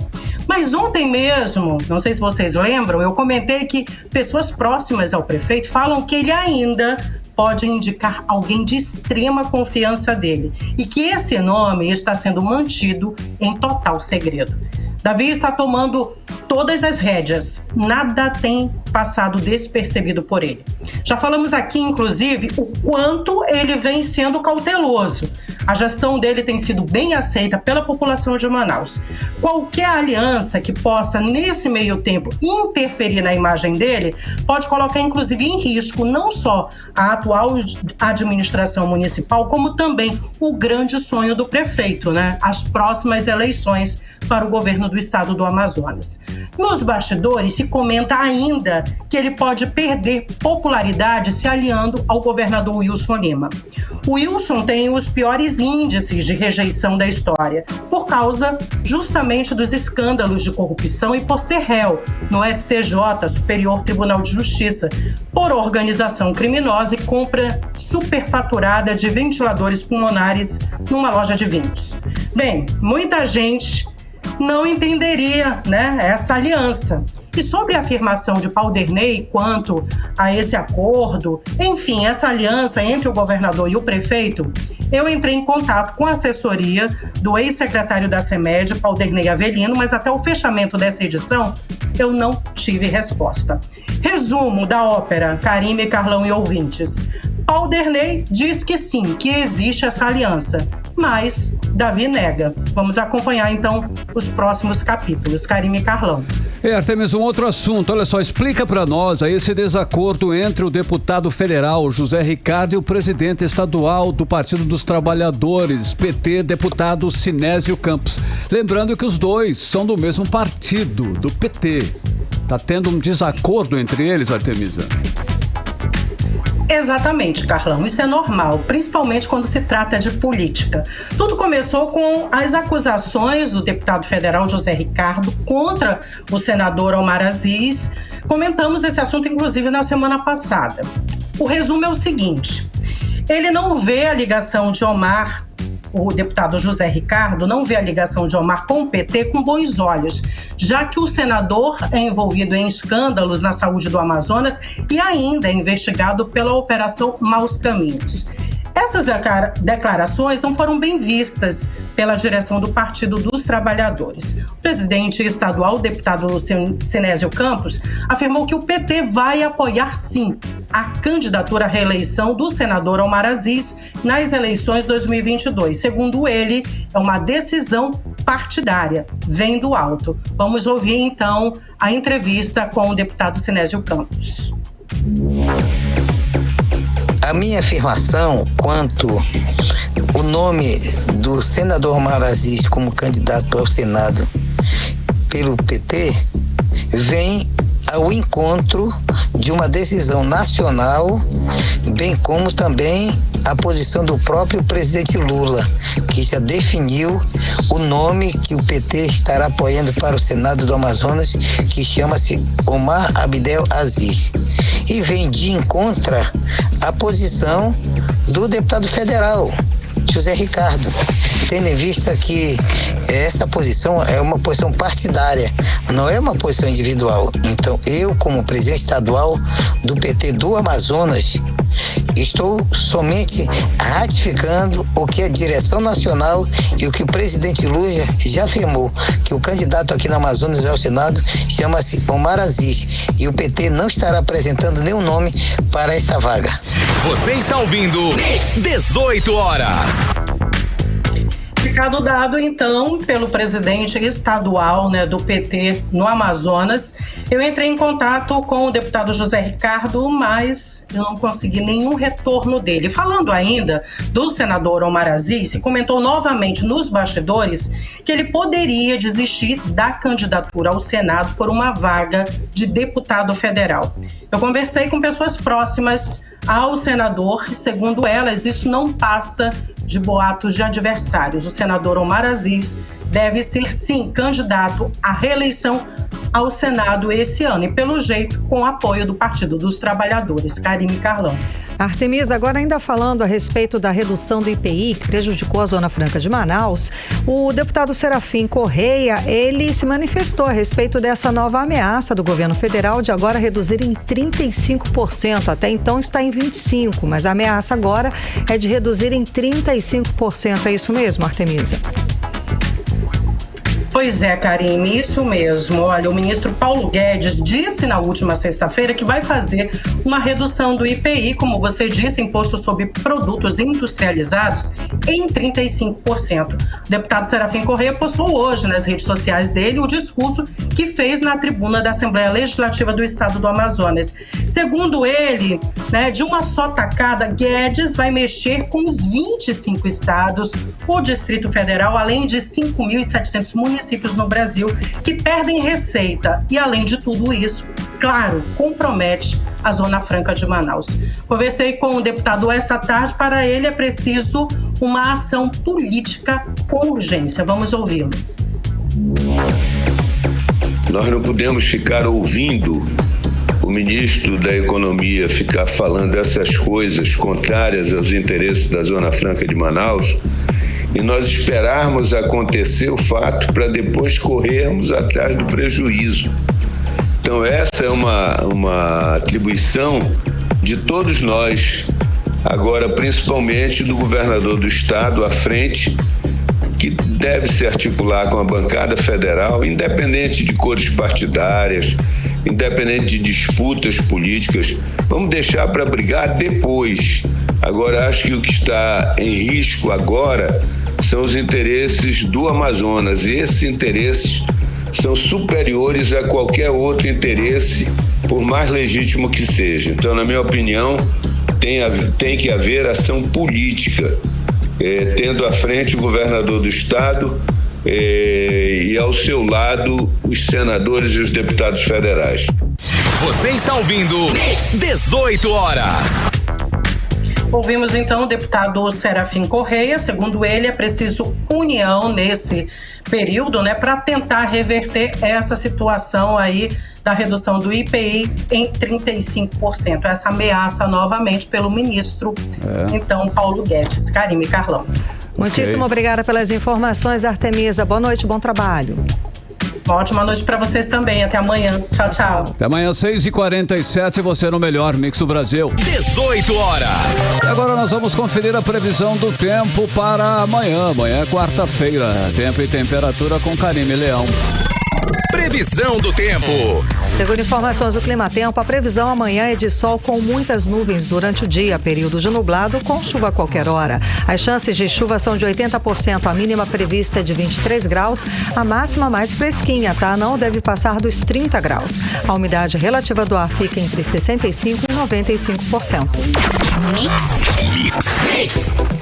Speaker 17: Mas ontem mesmo, não sei se vocês lembram, eu comentei que pessoas próximas ao prefeito falam que ele ainda pode indicar alguém de extrema confiança dele e que esse nome está sendo mantido em total segredo. Davi está tomando todas as rédeas, nada tem passado despercebido por ele. Já falamos aqui, inclusive, o quanto ele vem sendo cauteloso. A gestão dele tem sido bem aceita pela população de Manaus. Qualquer aliança que possa, nesse meio tempo, interferir na imagem dele, pode colocar, inclusive, em risco não só a atual administração municipal, como também o grande sonho do prefeito, né? As próximas eleições para o governo do estado do Amazonas. Nos bastidores, se comenta ainda que ele pode perder popularidade se aliando ao governador Wilson Lima. O Wilson tem os piores índices de rejeição da história, por causa justamente dos escândalos de corrupção e por ser réu no STJ, Superior Tribunal de Justiça, por organização criminosa e compra superfaturada de ventiladores pulmonares numa loja de vinhos. Bem, muita gente não entenderia, né, essa aliança. E sobre a afirmação de Paulderney quanto a esse acordo, enfim, essa aliança entre o governador e o prefeito, eu entrei em contato com a assessoria do ex-secretário da CEMED, Paulderney Avelino, mas até o fechamento dessa edição, eu não tive resposta. Resumo da ópera, Karime, Carlão e ouvintes. Paulderney diz que sim, que existe essa aliança, mas Davi nega. Vamos acompanhar, então, os próximos capítulos. Karime e Carlão.
Speaker 2: Temos um outro assunto. Olha só, explica para nós aí esse desacordo entre o deputado federal José Ricardo e o presidente estadual do Partido dos Trabalhadores, PT, deputado Sinésio Campos. Lembrando que os dois são do mesmo partido, do PT. Tá tendo um desacordo entre eles, Artemisa?
Speaker 17: Exatamente, Carlão. Isso é normal, principalmente quando se trata de política. Tudo começou com as acusações do deputado federal José Ricardo contra o senador Omar Aziz. Comentamos esse assunto, inclusive, na semana passada. O resumo é o seguinte: ele não vê a ligação de Omar, o deputado José Ricardo, não vê a ligação de Omar com o PT com bons olhos, já que o senador é envolvido em escândalos na saúde do Amazonas e ainda é investigado pela Operação Maus Caminhos. Essas declarações não foram bem vistas pela direção do Partido dos Trabalhadores. O presidente estadual, o deputado Sinésio Campos, afirmou que o PT vai apoiar, sim, a candidatura à reeleição do senador Omar Aziz nas eleições 2022. Segundo ele, é uma decisão partidária, vem do alto. Vamos ouvir, então, a entrevista com o deputado Sinésio Campos.
Speaker 18: A minha afirmação quanto o nome do senador Omar Aziz como candidato ao Senado pelo PT vem ao encontro de uma decisão nacional, bem como também a posição do próprio presidente Lula, que já definiu o nome que o PT estará apoiando para o Senado do Amazonas, que chama-se Omar Abdel Aziz. E vem de encontro à posição do deputado federal, José Ricardo, tendo em vista que essa posição é uma posição partidária, não é uma posição individual. Então, eu, como presidente estadual do PT do Amazonas, estou somente ratificando o que a direção nacional e o que o presidente Lula já afirmou, que o candidato aqui no Amazonas ao Senado chama-se Omar Aziz e o PT não estará apresentando nenhum nome para essa vaga.
Speaker 1: Você está ouvindo 18 horas.
Speaker 17: recado dado, então, pelo presidente estadual, né, do PT no Amazonas. Eu entrei em contato com o deputado José Ricardo, mas eu não consegui nenhum retorno dele. Falando ainda do senador Omar Aziz, se comentou novamente nos bastidores que ele poderia desistir da candidatura ao Senado por uma vaga de deputado federal. Eu conversei com pessoas próximas ao senador e, segundo elas, isso não passa de boatos de adversários. O senador Omar Aziz deve ser, sim, candidato à reeleição ao Senado esse ano e, pelo jeito, com apoio do Partido dos Trabalhadores. Karine Carlão.
Speaker 3: Artemisa, agora ainda falando a respeito da redução do IPI, que prejudicou a Zona Franca de Manaus, o deputado Serafim Correia, ele se manifestou a respeito dessa nova ameaça do governo federal de agora reduzir em 35%. Até então está em 25%, mas a ameaça agora é de reduzir em 35%. É isso mesmo, Artemisa?
Speaker 17: Pois é, Karine, isso mesmo. Olha, o ministro Paulo Guedes disse na última sexta-feira que vai fazer uma redução do IPI, como você disse, imposto sobre produtos industrializados, em 35%. O deputado Serafim Correia postou hoje nas redes sociais dele o discurso que fez na tribuna da Assembleia Legislativa do Estado do Amazonas. Segundo ele, né, de uma só tacada, Guedes vai mexer com os 25 estados, o Distrito Federal, além de 5.700 municípios no Brasil que perdem receita e, além de tudo isso, claro, compromete a Zona Franca de Manaus. Conversei com o deputado esta tarde. Para ele é preciso uma ação política com urgência. Vamos ouvi-lo.
Speaker 19: Nós não podemos ficar ouvindo o ministro da Economia ficar falando essas coisas contrárias aos interesses da Zona Franca de Manaus e nós esperarmos acontecer o fato para depois corrermos atrás do prejuízo. Então essa é uma atribuição de todos nós, agora principalmente do governador do estado à frente, que deve se articular com a bancada federal, independente de cores partidárias, independente de disputas políticas. Vamos deixar para brigar depois. Agora, acho que o que está em risco agora são os interesses do Amazonas, e esses interesses são superiores a qualquer outro interesse, por mais legítimo que seja. Então, na minha opinião, tem que haver ação política, tendo à frente o governador do estado e ao seu lado os senadores e os deputados federais.
Speaker 1: Você está ouvindo 18 horas.
Speaker 17: Ouvimos então o deputado Serafim Correia. Segundo ele, é preciso união nesse período, né, para tentar reverter essa situação aí da redução do IPI em 35%. Essa ameaça novamente pelo ministro, então, Paulo Guedes. Karine Carlão.
Speaker 3: Muitíssimo obrigada pelas informações, Artemisa. Boa noite, bom trabalho.
Speaker 17: Uma ótima noite para vocês também. Até amanhã. Tchau, tchau.
Speaker 2: Até amanhã, 6h47, você no melhor mix do Brasil.
Speaker 1: 18 horas.
Speaker 2: E agora nós vamos conferir a previsão do tempo para amanhã. Amanhã é quarta-feira. Tempo e temperatura com Karime Leão.
Speaker 1: Previsão do tempo.
Speaker 3: Segundo informações do Climatempo, a previsão amanhã é de sol com muitas nuvens durante o dia, período de nublado com chuva a qualquer hora. As chances de chuva são de 80%, a mínima prevista é de 23 graus, a máxima mais fresquinha, tá? Não deve passar dos 30 graus. A umidade relativa do ar fica entre 65% e 95%.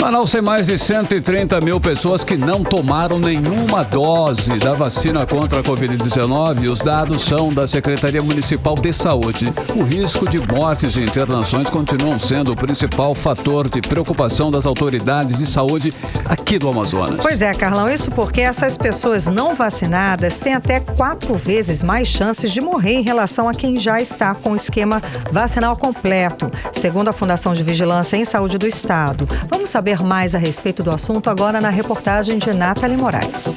Speaker 2: Manaus tem mais de 130 mil pessoas que não tomaram nenhuma dose da vacina contra a Covid-19 e os dados são da Secretaria Municipal de Saúde. O risco de mortes e internações continuam sendo o principal fator de preocupação das autoridades de saúde aqui do Amazonas.
Speaker 3: Pois é, Carlão, isso porque essas pessoas não vacinadas têm até 4 vezes mais chances de morrer em relação a quem já está com o esquema vacinal completo, segundo a Fundação de Vigilância em Saúde do Estado. Vamos saber mais a respeito do assunto agora na reportagem de Nathalie Moraes.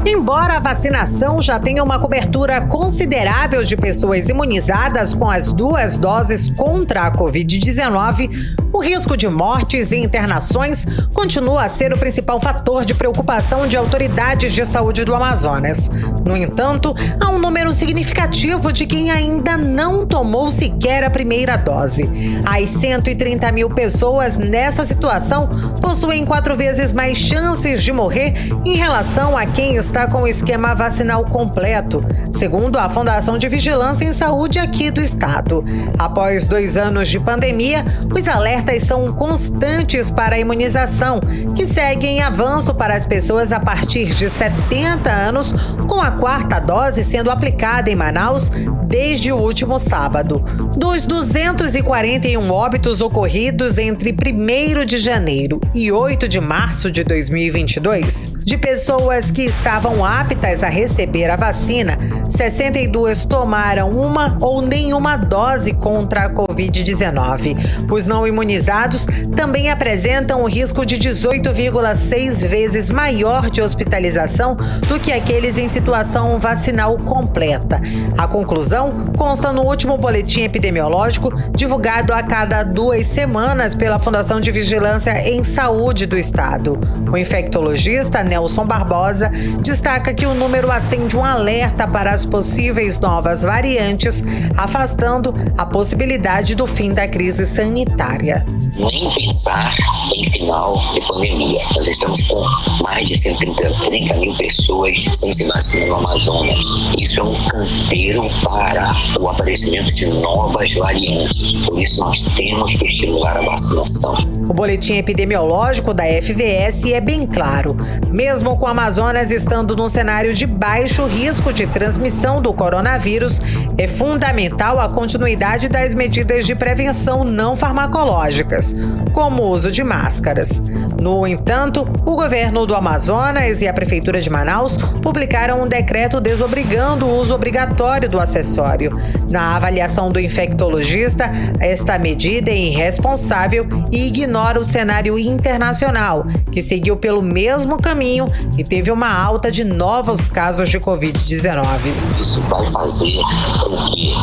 Speaker 5: Embora a vacinação já tenha uma cobertura considerável de pessoas imunizadas com as 2 doses contra a Covid-19, o O risco de mortes e internações continua a ser o principal fator de preocupação de autoridades de saúde do Amazonas. No entanto, há um número significativo de quem ainda não tomou sequer a primeira dose. As 130 mil pessoas nessa situação possuem 4 vezes mais chances de morrer em relação a quem está com o esquema vacinal completo, segundo a Fundação de Vigilância em Saúde aqui do estado. Após 2 anos de pandemia, os alertas são constantes para a imunização, que segue em avanço para as pessoas a partir de 70 anos, com a 4ª dose sendo aplicada em Manaus desde o último sábado. Dos 241 óbitos ocorridos entre 1º de janeiro e 8 de março de 2022, de pessoas que estavam aptas a receber a vacina, 62 tomaram uma ou nenhuma dose contra a Covid-19. Os não imunizados também apresentam um risco de 18,6 vezes maior de hospitalização do que aqueles em situação vacinal completa. A conclusão consta no último boletim epidemiológico divulgado a cada 2 semanas pela Fundação de Vigilância em Saúde do Estado. O infectologista Nelson Barbosa destaca que o número acende um alerta para as possíveis novas variantes, afastando a possibilidade do fim da crise sanitária.
Speaker 20: Nem pensar em final de pandemia. Nós estamos com mais de 130 mil pessoas sem se vacinar no Amazonas. Isso é um canteiro para o aparecimento de novas variantes. Por isso, nós temos que estimular a vacinação.
Speaker 5: O boletim epidemiológico da FVS é bem claro. Mesmo com o Amazonas estando num cenário de baixo risco de transmissão do coronavírus, é fundamental a continuidade das medidas de prevenção não farmacológicas, como o uso de máscaras. No entanto, o governo do Amazonas e a Prefeitura de Manaus publicaram um decreto desobrigando o uso obrigatório do acessório. Na avaliação do infectologista, esta medida é irresponsável e ignora o cenário internacional, que seguiu pelo mesmo caminho e teve uma alta de novos casos de Covid-19.
Speaker 20: Isso vai fazer com que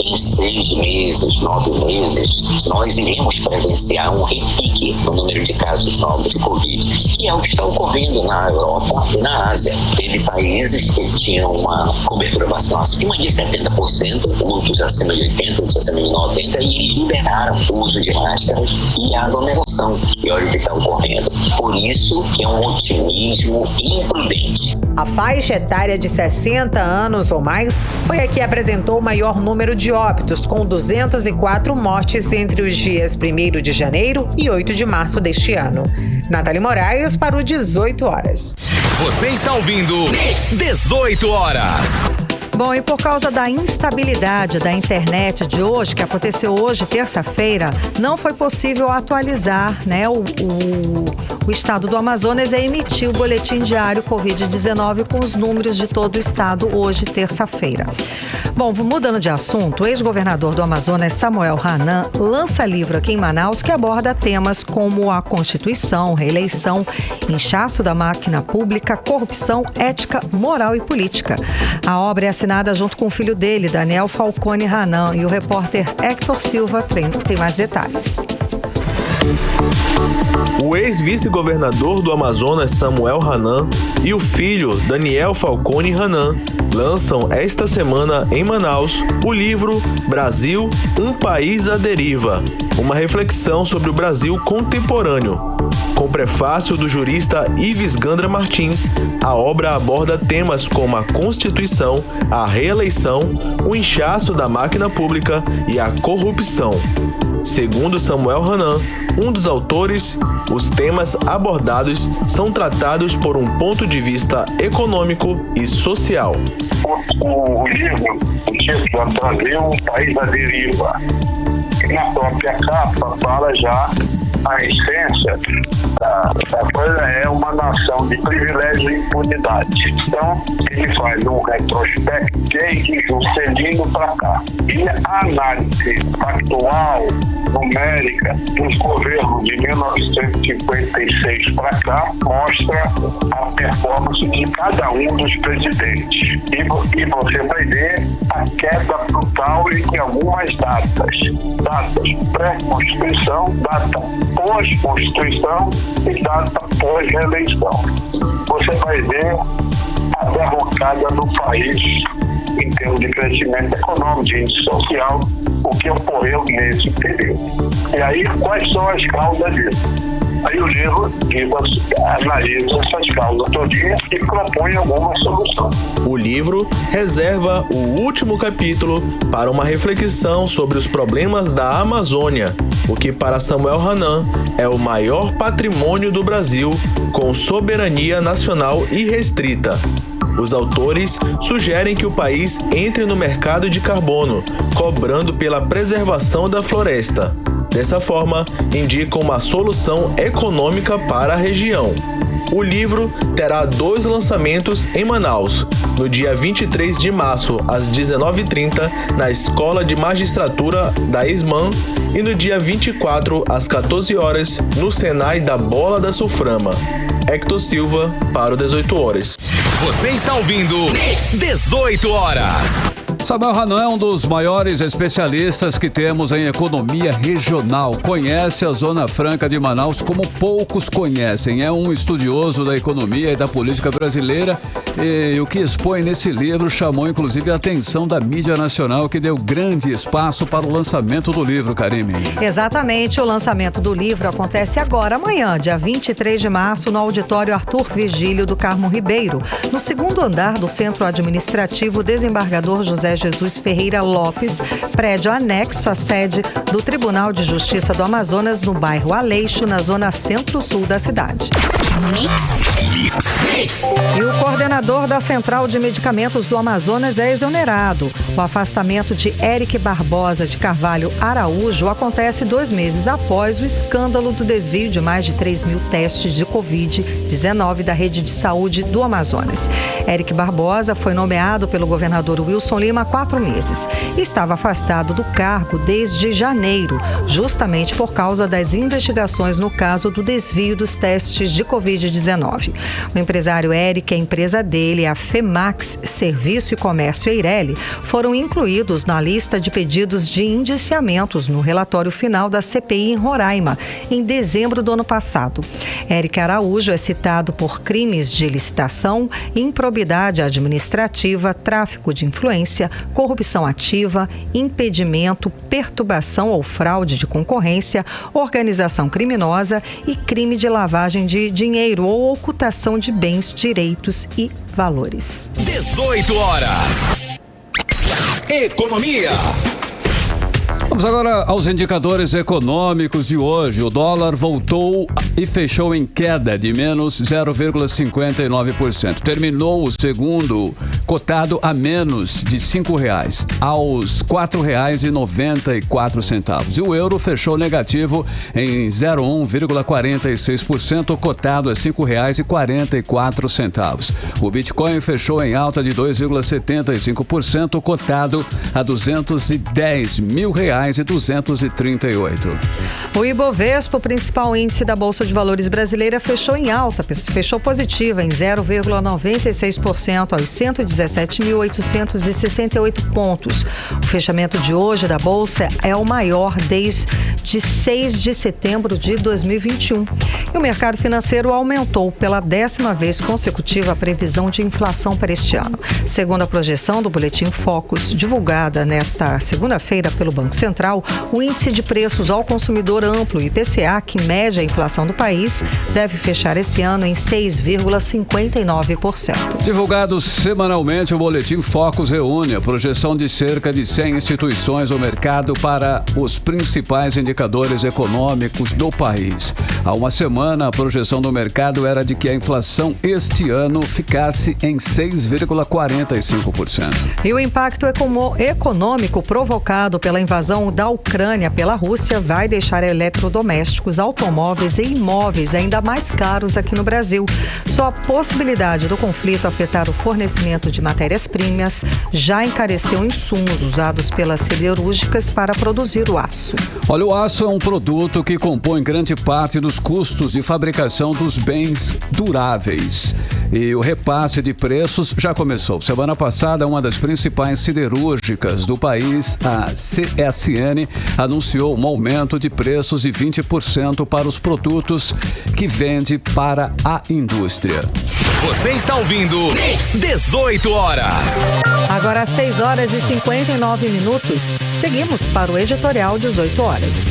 Speaker 20: em 6 meses, 9 meses, nós iremos presenciar um repique no número de casos novos de Covid, que é o que está ocorrendo na Europa e na Ásia. Teve países que tinham uma cobertura vacinal acima de 70%, outros acima de 80%, outros acima de 90%, e eles liberaram o uso de máscaras e a aglomeração. E olha o que está ocorrendo. Por isso que é um otimismo imprudente.
Speaker 5: A faixa etária de 60 anos ou mais foi a que apresentou o maior número de óbitos, com 204 mortes entre os dias 1º de janeiro e 8 de março deste ano. Nathalie Moraes para o 18 horas.
Speaker 1: Você está ouvindo 18 horas.
Speaker 3: Bom, e por causa da instabilidade da internet de hoje, que aconteceu hoje, terça-feira, não foi possível atualizar, né, o estado do Amazonas e emitir o boletim diário Covid-19 com os números de todo o estado hoje, terça-feira. Bom, mudando de assunto, o ex-governador do Amazonas, Samuel Hanan, lança livro aqui em Manaus que aborda temas como a Constituição, reeleição, inchaço da máquina pública, corrupção, ética, moral e política. A obra é assinada junto com o filho dele, Daniel Falcone Hanan, e o repórter Hector Silva tem mais detalhes.
Speaker 7: O ex-vice-governador do Amazonas, Samuel Hanan, e o filho, Daniel Falcone Hanan, lançam esta semana em Manaus o livro Brasil, um país à deriva, uma reflexão sobre o Brasil contemporâneo. Com prefácio do jurista Ives Gandra Martins, a obra aborda temas como a Constituição, a reeleição, o inchaço da máquina pública e a corrupção. Segundo Samuel Hanan, um dos autores, os temas abordados são tratados por um ponto de vista econômico e social.
Speaker 8: O livro, o título é Brasil, um país à deriva. E na própria capa fala já a essência da coisa é uma nação de privilégio e impunidade. Então, ele faz um retrospecto desde Juscelino para cá. E a análise factual, numérica, dos governos de 1956 para cá mostra a performance de cada um dos presidentes. E você vai ver a queda brutal entre algumas datas. Datas pré-Constituição, data pós-Constituição e data pós-reeleição. Você vai ver a derrocada do país em termos de crescimento econômico, de índice social, o que ocorreu nesse período. E aí, quais são as causas disso? Aí o livro analisa essas causas todinhas e propõe alguma solução.
Speaker 7: O livro reserva o último capítulo para uma reflexão sobre os problemas da Amazônia, o que para Samuel Hanan é o maior patrimônio do Brasil, com soberania nacional irrestrita. Os autores sugerem que o país entre no mercado de carbono, cobrando pela preservação da floresta. Dessa forma, indicam uma solução econômica para a região. O livro terá 2 lançamentos em Manaus, no dia 23 de março, às 19h30, na Escola de Magistratura da ESMAN, e no dia 24, às 14 horas, no Senai da Bola da Sulframa. Hector Silva, para o 18 horas.
Speaker 1: Você está ouvindo 18 horas.
Speaker 2: Samuel Hanan é um dos maiores especialistas que temos em economia regional. Conhece a Zona Franca de Manaus como poucos conhecem. É um estudioso da economia e da política brasileira e o que expõe nesse livro chamou inclusive a atenção da mídia nacional, que deu grande espaço para o lançamento do livro, Karime.
Speaker 3: Exatamente, o lançamento do livro acontece agora, amanhã, dia 23 de março, no auditório Arthur Virgílio do Carmo Ribeiro, no 2º andar do Centro Administrativo Desembargador José Jesus Ferreira Lopes, prédio anexo à sede do Tribunal de Justiça do Amazonas, no bairro Aleixo, na zona centro-sul da cidade. E o coordenador da Central de Medicamentos do Amazonas é exonerado. O afastamento de Eric Barbosa de Carvalho Araújo acontece 2 meses após o escândalo do desvio de mais de 3.000 testes de Covid-19 da rede de saúde do Amazonas. Eric Barbosa foi nomeado pelo governador Wilson Lima há 4 meses e estava afastado do cargo desde janeiro, justamente por causa das investigações no caso do desvio dos testes de Covid-19. O empresário Eric e a empresa dele, a FEMAX Serviço e Comércio Eireli, foram incluídos na lista de pedidos de indiciamentos no relatório final da CPI em Roraima, em dezembro do ano passado. Eric Araújo é citado por crimes de licitação, improbidade administrativa, tráfico de influência, corrupção ativa, impedimento, perturbação ou fraude de concorrência, organização criminosa e crime de lavagem de dinheiro ou ocultação de bens, direitos e valores.
Speaker 1: 18 horas. Economia.
Speaker 2: Vamos agora aos indicadores econômicos de hoje. O dólar voltou e fechou em queda de menos 0,59%. Terminou o segundo cotado a menos de R$5, aos R$ 4,94. E o euro fechou negativo em 0,1,46%, cotado a R$ 5,44. O Bitcoin fechou em alta de 2,75%, cotado a R$210.238.
Speaker 3: O Ibovespa, o principal índice da Bolsa de Valores brasileira, fechou em alta, fechou positiva em 0,96% aos 117.868 pontos. O fechamento de hoje da Bolsa é o maior desde 6 de setembro de 2021. E o mercado financeiro aumentou pela 10ª vez consecutiva a previsão de inflação para este ano. Segundo a projeção do Boletim Focus, divulgada nesta segunda-feira pelo Banco Central, o índice de preços ao consumidor amplo, IPCA, que mede a inflação do país, deve fechar esse ano em 6,59%.
Speaker 2: Divulgado semanalmente, o Boletim Focus reúne a projeção de cerca de 100 instituições do mercado para os principais indicadores econômicos do país. Há uma semana, a projeção do mercado era de que a inflação este ano ficasse em 6,45%.
Speaker 3: E o impacto econômico provocado pela invasão invasão da Ucrânia pela Rússia vai deixar eletrodomésticos, automóveis e imóveis ainda mais caros aqui no Brasil. Só a possibilidade do conflito afetar o fornecimento de matérias-primas já encareceu insumos usados pelas siderúrgicas para produzir o aço.
Speaker 2: Olha, o aço é um produto que compõe grande parte dos custos de fabricação dos bens duráveis. E o repasse de preços já começou. Semana passada, uma das principais siderúrgicas do país, a CSN, anunciou um aumento de preços de 20% para os produtos que vende para a indústria.
Speaker 1: Você está ouvindo 18 horas.
Speaker 3: Agora às 6 horas e 59 minutos. Seguimos para o Editorial 18 horas.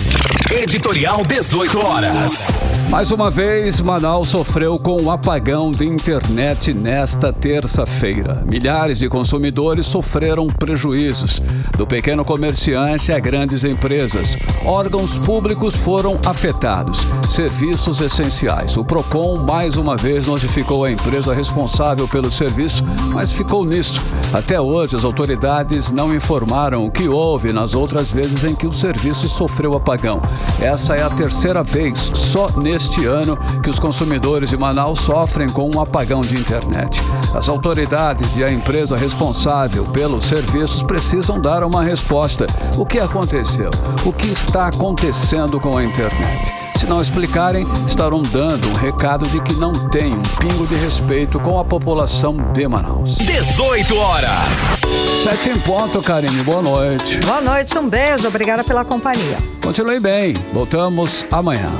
Speaker 1: Editorial 18 horas.
Speaker 2: Mais uma vez, Manaus sofreu com o apagão de internet nesta terça-feira. Milhares de consumidores sofreram prejuízos, do pequeno comerciante a grandes empresas. Órgãos públicos foram afetados, serviços essenciais. O PROCON, mais uma vez, notificou a empresa responsável pelo serviço, mas ficou nisso. Até hoje, as autoridades não informaram o que houve nas outras vezes em que o serviço sofreu apagão. Essa é a terceira vez, só neste ano, que os consumidores de Manaus sofrem com um apagão de internet. As autoridades e a empresa responsável pelos serviços precisam dar uma resposta. O que aconteceu? O que está acontecendo com a internet? Se não explicarem, estarão dando um recado de que não tem um pingo de respeito com a população de Manaus.
Speaker 1: 18 horas.
Speaker 2: 7 em ponto, Karine. Boa noite.
Speaker 3: Boa noite, um beijo. Obrigada pela companhia.
Speaker 2: Continue bem. Voltamos amanhã.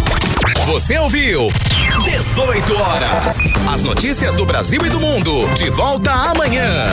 Speaker 1: Você ouviu 18 horas. As notícias do Brasil e do mundo. De volta amanhã.